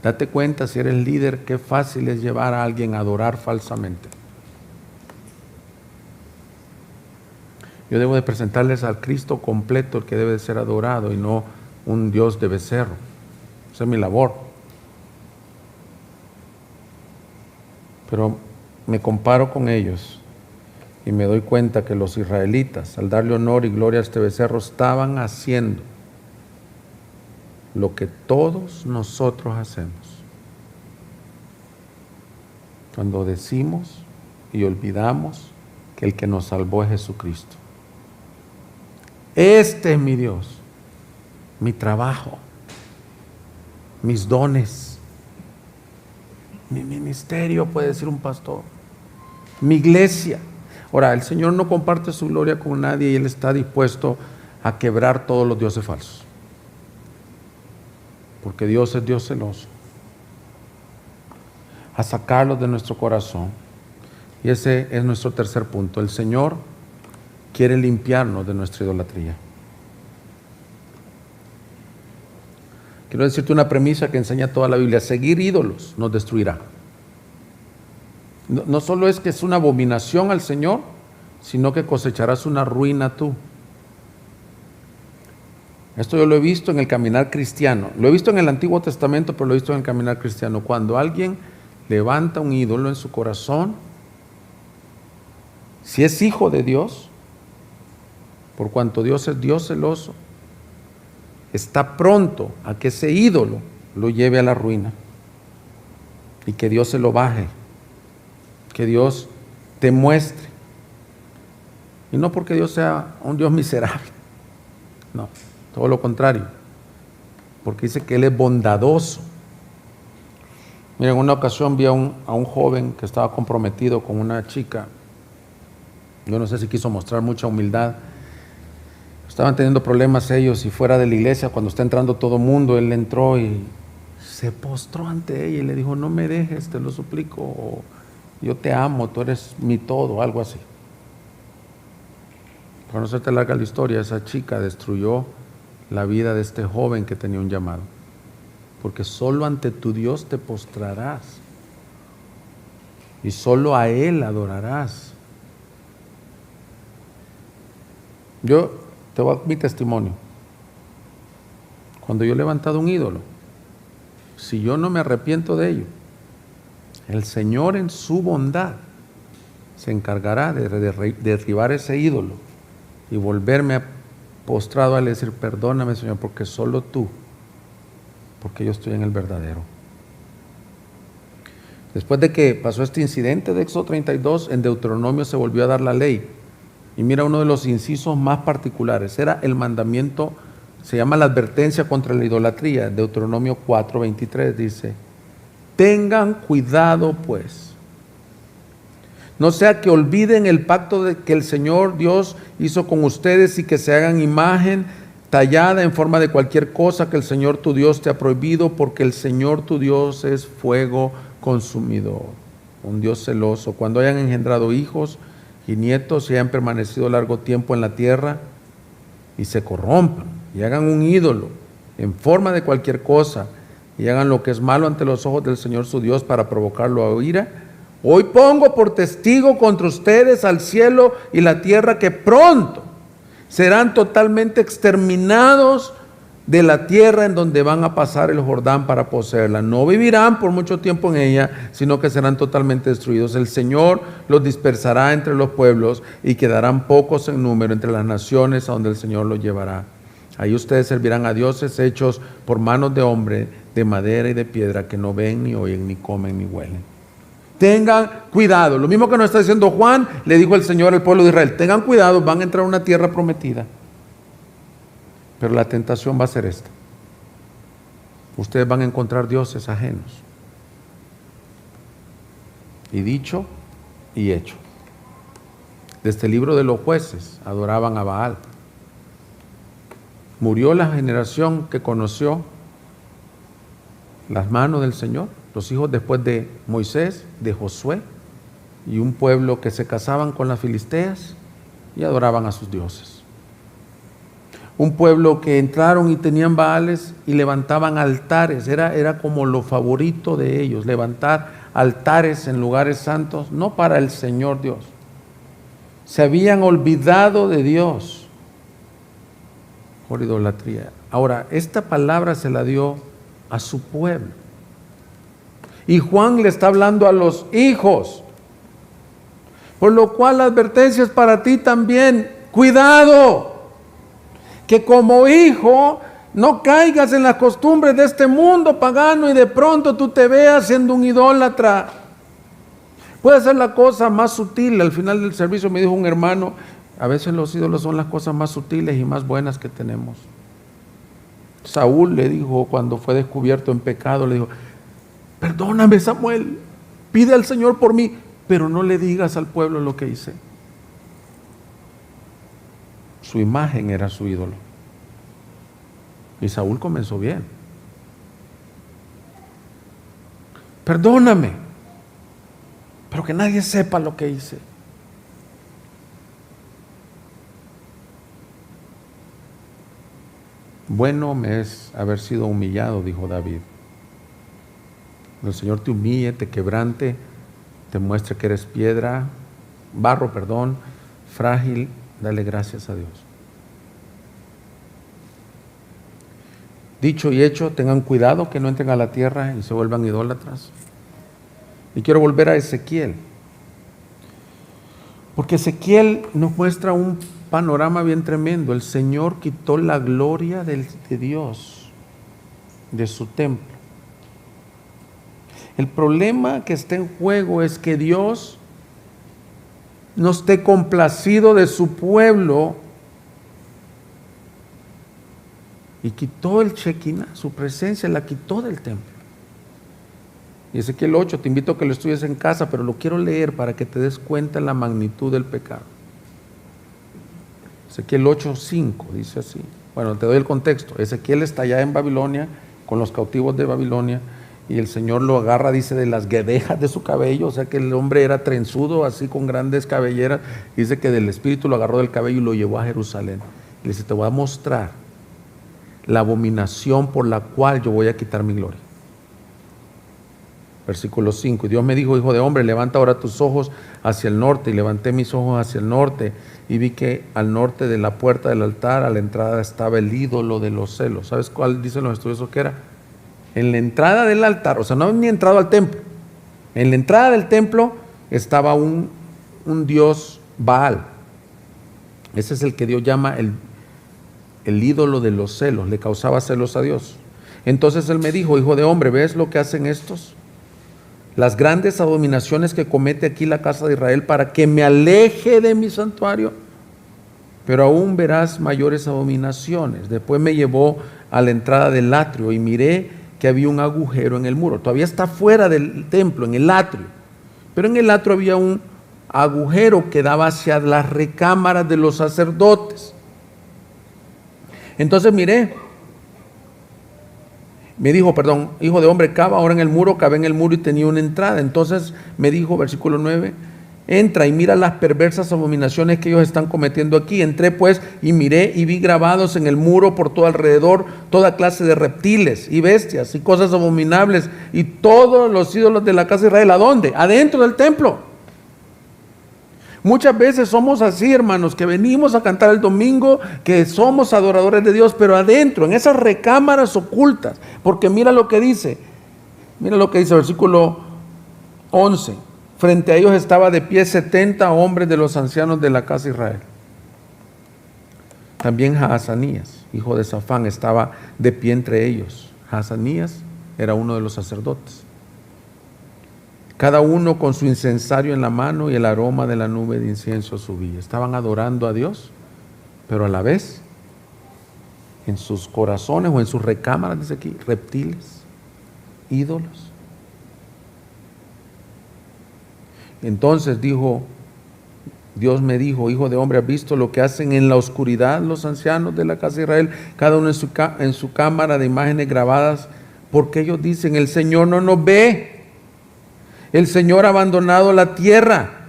Date cuenta, si eres líder, qué fácil es llevar a alguien a adorar falsamente. Yo debo de presentarles al Cristo completo, el que debe de ser adorado, y no un Dios de becerro. Esa es mi labor. Pero me comparo con ellos y me doy cuenta que los israelitas, al darle honor y gloria a este becerro, estaban haciendo lo que todos nosotros hacemos cuando decimos y olvidamos que el que nos salvó es Jesucristo. Este es mi Dios, mi trabajo, mis dones, mi ministerio, puede decir un pastor, mi iglesia. Ahora, el Señor no comparte su gloria con nadie, y Él está dispuesto a quebrar todos los dioses falsos, porque Dios es Dios celoso, a sacarlos de nuestro corazón. Y ese es nuestro tercer punto. El Señor quiere limpiarnos de nuestra idolatría. Quiero decirte una premisa que enseña toda la Biblia: seguir ídolos nos destruirá. No solo es que es una abominación al Señor, sino que cosecharás una ruina tú. Esto yo lo he visto en el caminar cristiano. Lo he visto en el Antiguo Testamento, pero lo he visto en el caminar cristiano. Cuando alguien levanta un ídolo en su corazón, si es hijo de Dios, por cuanto Dios es Dios celoso, está pronto a que ese ídolo lo lleve a la ruina y que Dios se lo baje, que Dios te muestre. Y no porque Dios sea un Dios miserable, no, todo lo contrario, porque dice que Él es bondadoso. Mira, en una ocasión vi a un joven que estaba comprometido con una chica, Yo no sé si quiso mostrar mucha humildad. Estaban teniendo problemas ellos y fuera de la iglesia, cuando está entrando todo mundo, él entró y se postró ante ella y le dijo: no me dejes, te lo suplico, o yo te amo, tú eres mi todo, algo así. Para no hacerte larga la historia, esa chica destruyó la vida de este joven que tenía un llamado, porque solo ante tu Dios te postrarás y solo a Él adorarás. Yo te voy a dar mi testimonio. Cuando yo he levantado un ídolo, si yo no me arrepiento de ello, el Señor en su bondad se encargará de derribar ese ídolo y volverme postrado a él y decir: perdóname, Señor, porque solo tú, porque yo estoy en el verdadero. Después de que pasó este incidente de Éxodo 32, en Deuteronomio se volvió a dar la ley. Y mira uno de los incisos más particulares, era el mandamiento, se llama la advertencia contra la idolatría. Deuteronomio 4:23 dice: tengan cuidado pues, no sea que olviden el pacto que el Señor Dios hizo con ustedes y que se hagan imagen tallada en forma de cualquier cosa que el Señor tu Dios te ha prohibido, porque el Señor tu Dios es fuego consumidor, un Dios celoso. Cuando hayan engendrado hijos y nietos y hayan permanecido largo tiempo en la tierra y se corrompan y hagan un ídolo en forma de cualquier cosa y hagan lo que es malo ante los ojos del Señor su Dios para provocarlo a ira, hoy pongo por testigo contra ustedes al cielo y la tierra que pronto serán totalmente exterminados de la tierra en donde van a pasar el Jordán para poseerla. No vivirán por mucho tiempo en ella, sino que serán totalmente destruidos. El Señor los dispersará entre los pueblos y quedarán pocos en número entre las naciones a donde el Señor los llevará. Ahí ustedes servirán a dioses hechos por manos de hombre, de madera y de piedra, que no ven, ni oyen, ni comen, ni huelen. Tengan cuidado. Lo mismo que nos está diciendo Juan, le dijo el Señor al pueblo de Israel: tengan cuidado, van a entrar a una tierra prometida. Pero la tentación va a ser esta: ustedes van a encontrar dioses ajenos. Y dicho y hecho. Desde el libro de los jueces adoraban a Baal. Murió la generación que conoció las manos del Señor, los hijos después de Moisés, de Josué, y un pueblo que se casaban con las filisteas y adoraban a sus dioses. Un pueblo que entraron y tenían baales y levantaban altares, era como lo favorito de ellos, levantar altares en lugares santos, no para el Señor Dios. Se habían olvidado de Dios por idolatría. Ahora, esta palabra se la dio a su pueblo. Y Juan le está hablando a los hijos. Por lo cual la advertencia es para ti también. Cuidado, que como hijo no caigas en las costumbres de este mundo pagano y de pronto tú te veas siendo un idólatra. Puede ser la cosa más sutil. Al final del servicio me dijo un hermano: a veces los ídolos son las cosas más sutiles y más buenas que tenemos. Saúl le dijo, cuando fue descubierto en pecado, le dijo: perdóname, Samuel, pide al Señor por mí, pero no le digas al pueblo lo que hice. Su imagen era su ídolo. Y Saúl comenzó bien. Perdóname, pero que nadie sepa lo que hice. Bueno me es haber sido humillado, dijo David. El Señor te humille, te quebrante, te muestre que eres barro, frágil, dale gracias a Dios. Dicho y hecho, tengan cuidado que no entren a la tierra y se vuelvan idólatras. Y quiero volver a Ezequiel, porque Ezequiel nos muestra un panorama bien tremendo. El Señor quitó la gloria de Dios de su templo. El problema que está en juego es que Dios no esté complacido de su pueblo y quitó el Shekinah, su presencia la quitó del templo. Y Ezequiel 8, te invito a que lo estudies en casa, pero lo quiero leer para que te des cuenta de la magnitud del pecado. Ezequiel 8:5 dice así. Bueno, te doy el contexto. Ezequiel está allá en Babilonia con los cautivos de Babilonia y el Señor lo agarra, dice, de las guedejas de su cabello, o sea que el hombre era trenzudo, así con grandes cabelleras. Dice que del Espíritu lo agarró del cabello y lo llevó a Jerusalén. Y le dice, te voy a mostrar la abominación por la cual yo voy a quitar mi gloria. Versículo 5, y Dios me dijo, hijo de hombre, levanta ahora tus ojos hacia el norte. Y levanté mis ojos hacia el norte y vi que al norte de la puerta del altar, a la entrada, estaba el ídolo de los celos. ¿Sabes cuál dicen los estudiosos que era? En la entrada del altar, o sea, no había ni entrado al templo. En la entrada del templo estaba un dios Baal. Ese es el que Dios llama el ídolo de los celos, le causaba celos a Dios. Entonces él me dijo, hijo de hombre, ¿ves lo que hacen estos? Las grandes abominaciones que comete aquí la casa de Israel para que me aleje de mi santuario. Pero aún verás mayores abominaciones. Después me llevó a la entrada del atrio y miré que había un agujero en el muro. Todavía está fuera del templo, en el atrio. Pero en el atrio había un agujero que daba hacia las recámaras de los sacerdotes. Entonces miré. Me dijo, perdón, hijo de hombre, cava ahora en el muro. Cavé en el muro y tenía una entrada. Entonces me dijo, versículo 9, entra y mira las perversas abominaciones que ellos están cometiendo aquí. Entré pues y miré y vi grabados en el muro por todo alrededor toda clase de reptiles y bestias y cosas abominables y todos los ídolos de la casa de Israel. ¿A dónde? Adentro del templo. Muchas veces somos así, hermanos, que venimos a cantar el domingo, que somos adoradores de Dios, pero adentro, en esas recámaras ocultas, porque mira lo que dice, versículo 11, frente a ellos estaba de pie 70 hombres de los ancianos de la casa de Israel. También Jaazanías, hijo de Safán, estaba de pie entre ellos. Jaazanías era uno de los sacerdotes. Cada uno con su incensario en la mano y el aroma de la nube de incienso subía. Estaban adorando a Dios, pero a la vez en sus corazones o en sus recámaras, dice aquí, reptiles, ídolos. Entonces Dios me dijo, hijo de hombre, ¿has visto lo que hacen en la oscuridad los ancianos de la casa de Israel? Cada uno en su cámara de imágenes grabadas, porque ellos dicen, el Señor no nos ve. El Señor ha abandonado la tierra.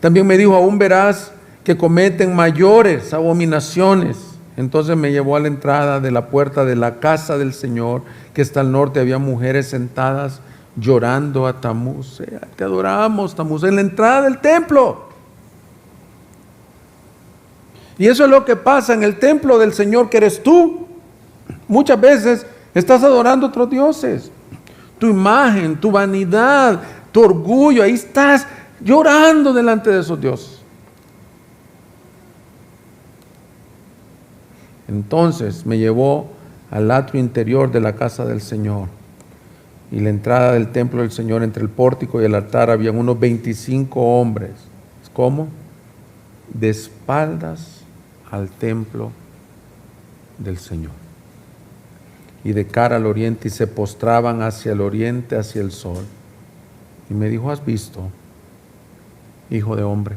También me dijo, aún verás que cometen mayores abominaciones. Entonces me llevó a la entrada de la puerta de la casa del Señor, que está al norte. Había mujeres sentadas llorando a Tamuz. Te adoramos, Tamuz, en la entrada del templo. Y eso es lo que pasa en el templo del Señor, que eres tú. Muchas veces estás adorando a otros dioses. Tu imagen, tu vanidad, tu orgullo, ahí estás llorando delante de esos dioses. Entonces me llevó al atrio interior de la casa del Señor, y la entrada del templo del Señor, entre el pórtico y el altar, habían unos 25 hombres. ¿Cómo? De espaldas al templo del Señor y de cara al oriente, y se postraban hacia el oriente, hacia el sol. Y me dijo, ¿has visto, hijo de hombre?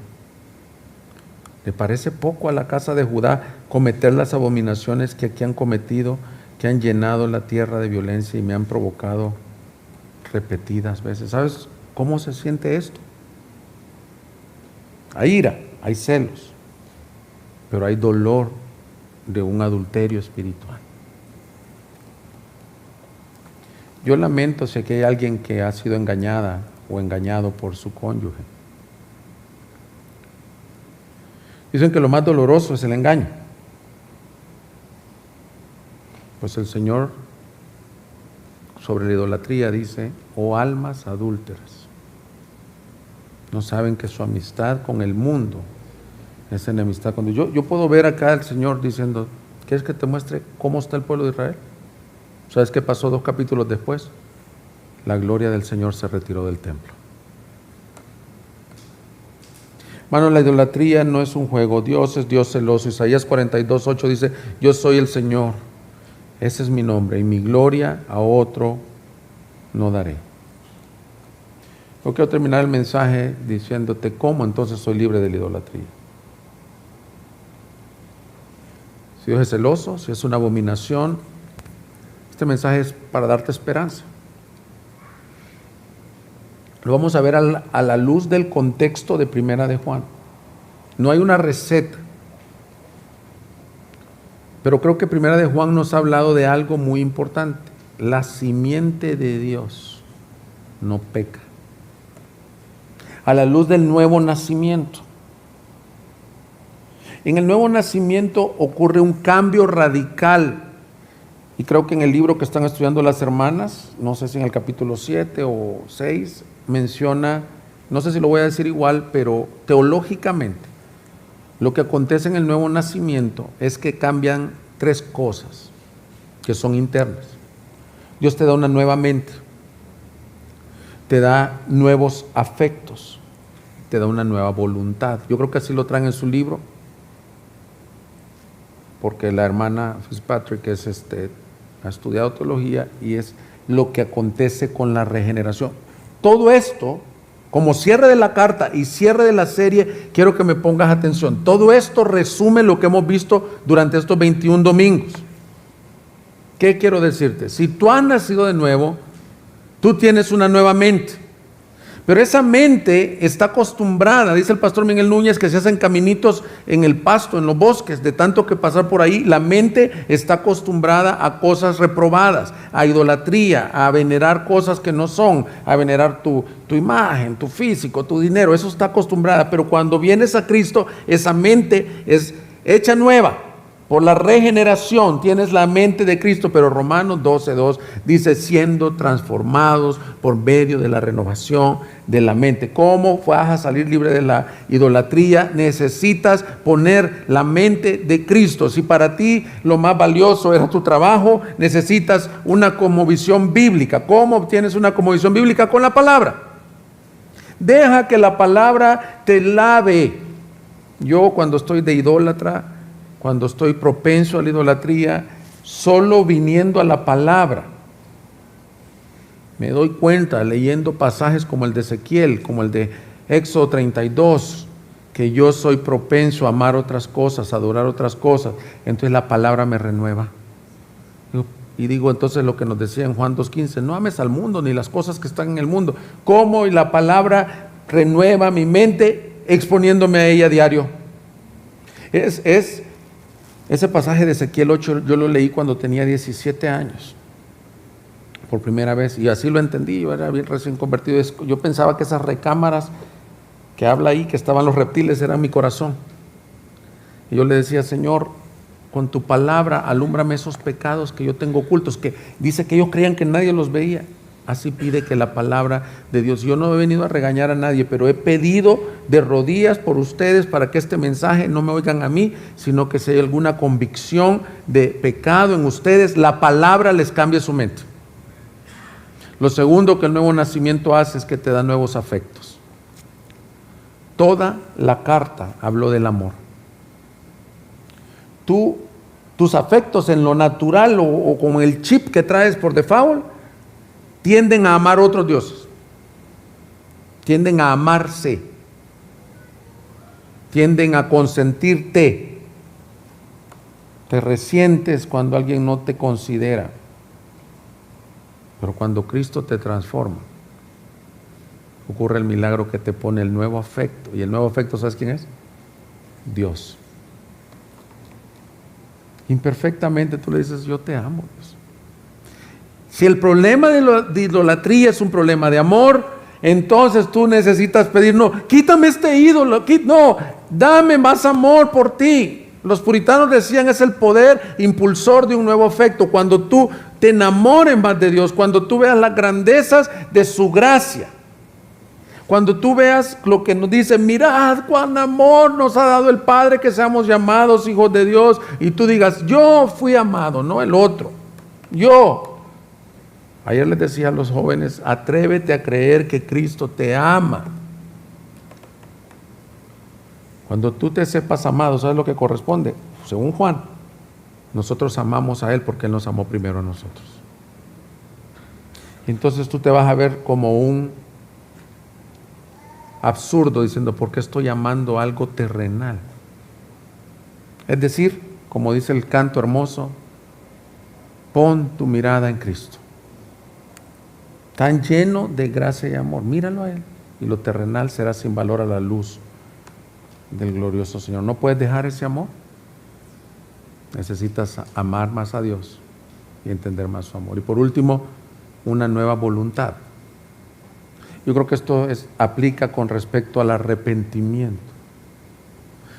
¿Le parece poco a la casa de Judá cometer las abominaciones que aquí han cometido, que han llenado la tierra de violencia y me han provocado repetidas veces? ¿Sabes cómo se siente esto? Hay ira, hay celos, pero hay dolor de un adulterio espiritual. Yo lamento si aquí hay alguien que ha sido engañada o engañado por su cónyuge. Dicen que lo más doloroso es el engaño. Pues el Señor sobre la idolatría dice, oh almas adúlteras, no saben que su amistad con el mundo es enemistad con Dios. Yo puedo ver acá al Señor diciendo, ¿quieres que te muestre cómo está el pueblo de Israel? ¿Sabes qué pasó 2 capítulos después? La gloria del Señor se retiró del templo. Hermano, la idolatría no es un juego. Dios es Dios celoso. Isaías 42:8 dice, yo soy el Señor, ese es mi nombre, y mi gloria a otro no daré. Yo quiero terminar el mensaje diciéndote cómo entonces soy libre de la idolatría. si Dios es celoso, si es una abominación. Este mensaje es para darte esperanza. Lo vamos a ver a la luz del contexto de Primera de Juan. No hay una receta, pero creo que Primera de Juan nos ha hablado de algo muy importante. La simiente de Dios no peca. A la luz del nuevo nacimiento. En el nuevo nacimiento ocurre un cambio radical. Y creo que en el libro que están estudiando las hermanas, no sé si en el capítulo 7 o 6, menciona, no sé si lo voy a decir igual, pero teológicamente, lo que acontece en el nuevo nacimiento es que cambian 3 cosas que son internas. Dios te da una nueva mente, te da nuevos afectos, te da una nueva voluntad. Yo creo que así lo traen en su libro, porque la hermana Fitzpatrick ha estudiado teología y es lo que acontece con la regeneración. Todo esto, como cierre de la carta y cierre de la serie, quiero que me pongas atención. Todo esto resume lo que hemos visto durante estos 21 domingos. ¿Qué quiero decirte? Si tú has nacido de nuevo, tú tienes una nueva mente. Pero esa mente está acostumbrada, dice el pastor Miguel Núñez, que se hacen caminitos en el pasto, en los bosques, de tanto que pasar por ahí. La mente está acostumbrada a cosas reprobadas, a idolatría, a venerar cosas que no son, a venerar tu imagen, tu físico, tu dinero. Eso está acostumbrada. Pero cuando vienes a Cristo, esa mente es hecha nueva. Por la regeneración tienes la mente de Cristo, pero Romanos 12:2 dice, siendo transformados por medio de la renovación de la mente. ¿Cómo vas a salir libre de la idolatría? Necesitas poner la mente de Cristo. Si para ti lo más valioso era tu trabajo, necesitas una cosmovisión bíblica. ¿Cómo obtienes una cosmovisión bíblica? Con la palabra. Deja que la palabra te lave. Yo cuando estoy de idólatra, cuando estoy propenso a la idolatría, solo viniendo a la palabra, me doy cuenta, leyendo pasajes como el de Ezequiel, como el de Éxodo 32, que yo soy propenso a amar otras cosas, a adorar otras cosas. Entonces la palabra me renueva. Y digo entonces lo que nos decía en Juan 2:15, no ames al mundo ni las cosas que están en el mundo. ¿Cómo? Y la palabra renueva mi mente exponiéndome a ella a diario. Ese pasaje de Ezequiel 8 yo lo leí cuando tenía 17 años, por primera vez, y así lo entendí. Yo era bien recién convertido. Yo pensaba que esas recámaras que habla ahí, que estaban los reptiles, eran mi corazón. Y yo le decía, Señor, con tu palabra alúmbrame esos pecados que yo tengo ocultos, que dice que ellos creían que nadie los veía. Así pide que la palabra de Dios. Yo no he venido a regañar a nadie, pero he pedido de rodillas por ustedes para que este mensaje no me oigan a mí, sino que si hay alguna convicción de pecado en ustedes, la palabra les cambie su mente. Lo segundo que el nuevo nacimiento hace es que te da nuevos afectos. Toda la carta habló del amor. Tus afectos en lo natural o con el chip que traes por default, tienden a amar otros dioses, tienden a amarse, tienden a consentirte, te resientes cuando alguien no te considera, pero cuando Cristo te transforma, ocurre el milagro que te pone el nuevo afecto. Y el nuevo afecto, ¿sabes quién es? Dios. Imperfectamente tú le dices, yo te amo, Dios. Si el problema de idolatría es un problema de amor, entonces tú necesitas pedir, no, quítame este ídolo, no, dame más amor por ti. Los puritanos decían, es el poder impulsor de un nuevo afecto. Cuando tú te enamores más de Dios, cuando tú veas las grandezas de su gracia, cuando tú veas lo que nos dice, mirad cuán amor nos ha dado el Padre que seamos llamados hijos de Dios, y tú digas, yo fui amado, no el otro, yo. Ayer les decía a los jóvenes, atrévete a creer que Cristo te ama. Cuando tú te sepas amado, ¿sabes lo que corresponde? Según Juan, nosotros amamos a Él porque Él nos amó primero a nosotros. Entonces tú te vas a ver como un absurdo diciendo, ¿por qué estoy amando algo terrenal? Es decir, como dice el canto hermoso, pon tu mirada en Cristo. Tan lleno de gracia y amor, míralo a Él, y lo terrenal será sin valor a la luz del glorioso Señor. ¿No puedes dejar ese amor? Necesitas amar más a Dios y entender más su amor. Y por último, una nueva voluntad. Yo creo que esto aplica con respecto al arrepentimiento.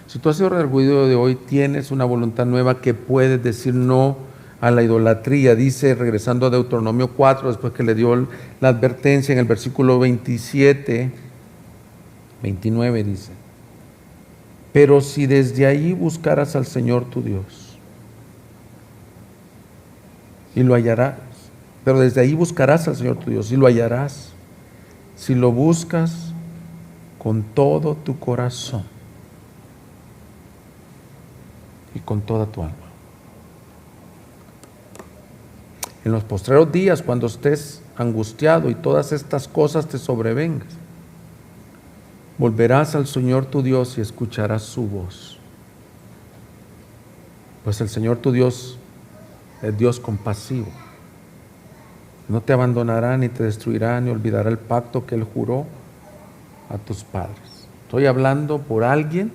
Si tú has sido redarguido de hoy, tienes una voluntad nueva que puedes decir no a la idolatría. Dice, regresando a Deuteronomio 4, después que le dio la advertencia en el versículo 29 dice: pero si desde allí buscaras al Señor tu Dios, y lo hallarás, pero desde ahí buscarás al Señor tu Dios y lo hallarás, si lo buscas con todo tu corazón y con toda tu alma. En los postreros días, cuando estés angustiado y todas estas cosas te sobrevengan, volverás al Señor tu Dios y escucharás su voz. Pues el Señor tu Dios es Dios compasivo. No te abandonará, ni te destruirá, ni olvidará el pacto que Él juró a tus padres. Estoy hablando por alguien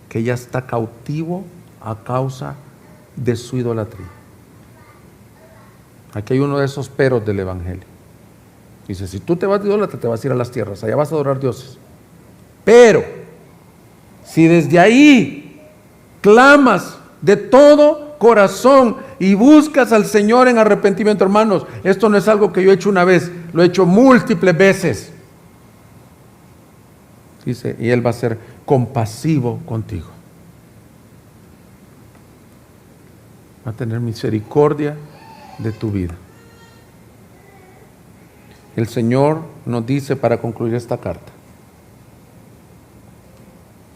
que ya está cautivo a causa de su idolatría. Aquí hay uno de esos peros del Evangelio. Dice, si tú te vas de idólatra, te vas a ir a las tierras, allá vas a adorar dioses. Pero, si desde ahí clamas de todo corazón y buscas al Señor en arrepentimiento, hermanos, esto no es algo que yo he hecho una vez, lo he hecho múltiples veces. Dice, y Él va a ser compasivo contigo. Va a tener misericordia de tu vida. El Señor nos dice para concluir esta carta: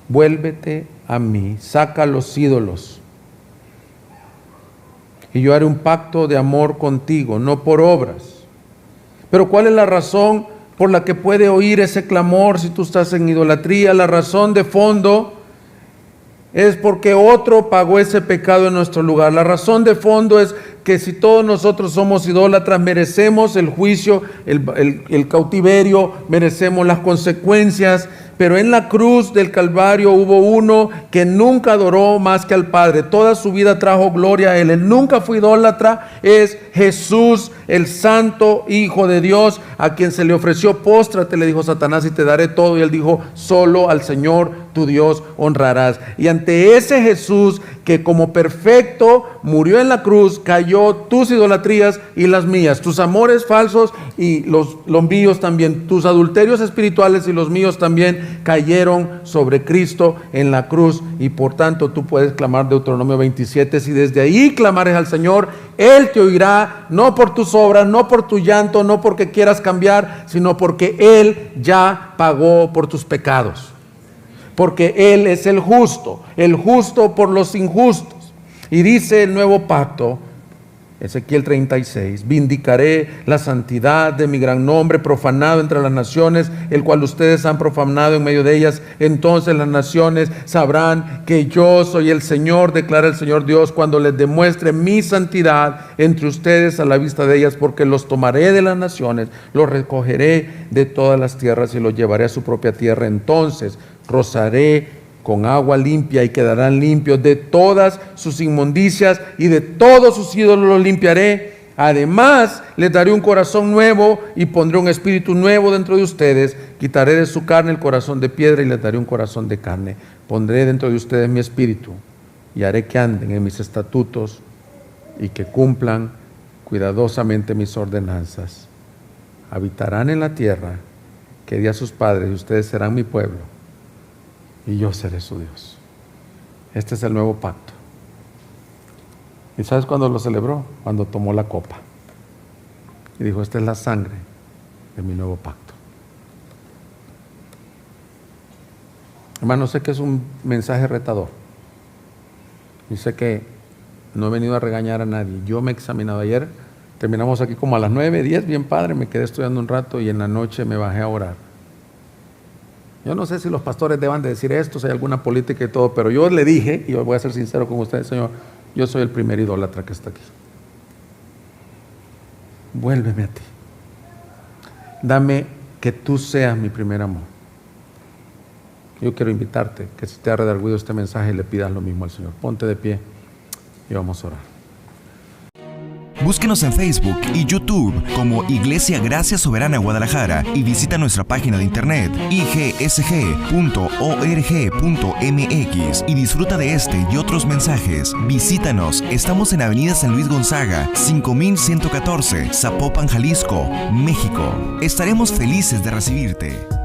vuélvete a mí, saca los ídolos, y yo haré un pacto de amor contigo, no por obras. Pero ¿cuál es la razón por la que puede oír ese clamor si tú estás en idolatría? La razón de fondo es porque otro pagó ese pecado en nuestro lugar. La razón de fondo es que si todos nosotros somos idólatras, merecemos el juicio, el cautiverio, merecemos las consecuencias. Pero en la cruz del Calvario hubo uno que nunca adoró más que al Padre. Toda su vida trajo gloria a Él. Él nunca fue idólatra. Es Jesús, el Santo Hijo de Dios, a quien se le ofreció: póstrate, le dijo Satanás, y te daré todo. Y Él dijo: solo al Señor tu Dios honrarás. Y ante ese Jesús, que como perfecto murió en la cruz, cayó tus idolatrías y las mías, tus amores falsos y los míos también, tus adulterios espirituales y los míos también cayeron sobre Cristo en la cruz. Y por tanto tú puedes clamar, Deuteronomio 27, si desde ahí clamares al Señor, Él te oirá, no por tus obras, no por tu llanto, no porque quieras cambiar, sino porque Él ya pagó por tus pecados. Porque Él es el justo por los injustos. Y dice el nuevo pacto, Ezequiel 36, vindicaré la santidad de mi gran nombre profanado entre las naciones, el cual ustedes han profanado en medio de ellas. Entonces las naciones sabrán que yo soy el Señor, declara el Señor Dios, cuando les demuestre mi santidad entre ustedes a la vista de ellas, porque los tomaré de las naciones, los recogeré de todas las tierras y los llevaré a su propia tierra. Entonces rozaré con agua limpia y quedarán limpios de todas sus inmundicias, y de todos sus ídolos los limpiaré. Además les daré un corazón nuevo y pondré un espíritu nuevo dentro de ustedes. Quitaré de su carne el corazón de piedra y les daré un corazón de carne. Pondré dentro de ustedes mi espíritu y haré que anden en mis estatutos y que cumplan cuidadosamente mis ordenanzas. Habitarán en la tierra que di a sus padres, y ustedes serán mi pueblo y yo seré su Dios. Este es el nuevo pacto. ¿Y sabes cuándo lo celebró? Cuando tomó la copa y dijo: esta es la sangre de mi nuevo pacto. Hermano, sé que es un mensaje retador y sé que no he venido a regañar a nadie. Yo me he examinado ayer, terminamos aquí como a las 9:10, bien padre, me quedé estudiando un rato y en la noche me bajé a orar. Yo no sé si los pastores deban de decir esto, si hay alguna política y todo, pero yo le dije, y yo voy a ser sincero con ustedes, Señor, yo soy el primer idólatra que está aquí. Vuélveme a ti. Dame que tú seas mi primer amor. Yo quiero invitarte que si te ha redarguido este mensaje le pidas lo mismo al Señor. Ponte de pie y vamos a orar. Búsquenos en Facebook y YouTube como Iglesia Gracia Soberana Guadalajara y visita nuestra página de internet igsg.org.mx y disfruta de este y otros mensajes. Visítanos, estamos en Avenida San Luis Gonzaga, 5114, Zapopan, Jalisco, México. Estaremos felices de recibirte.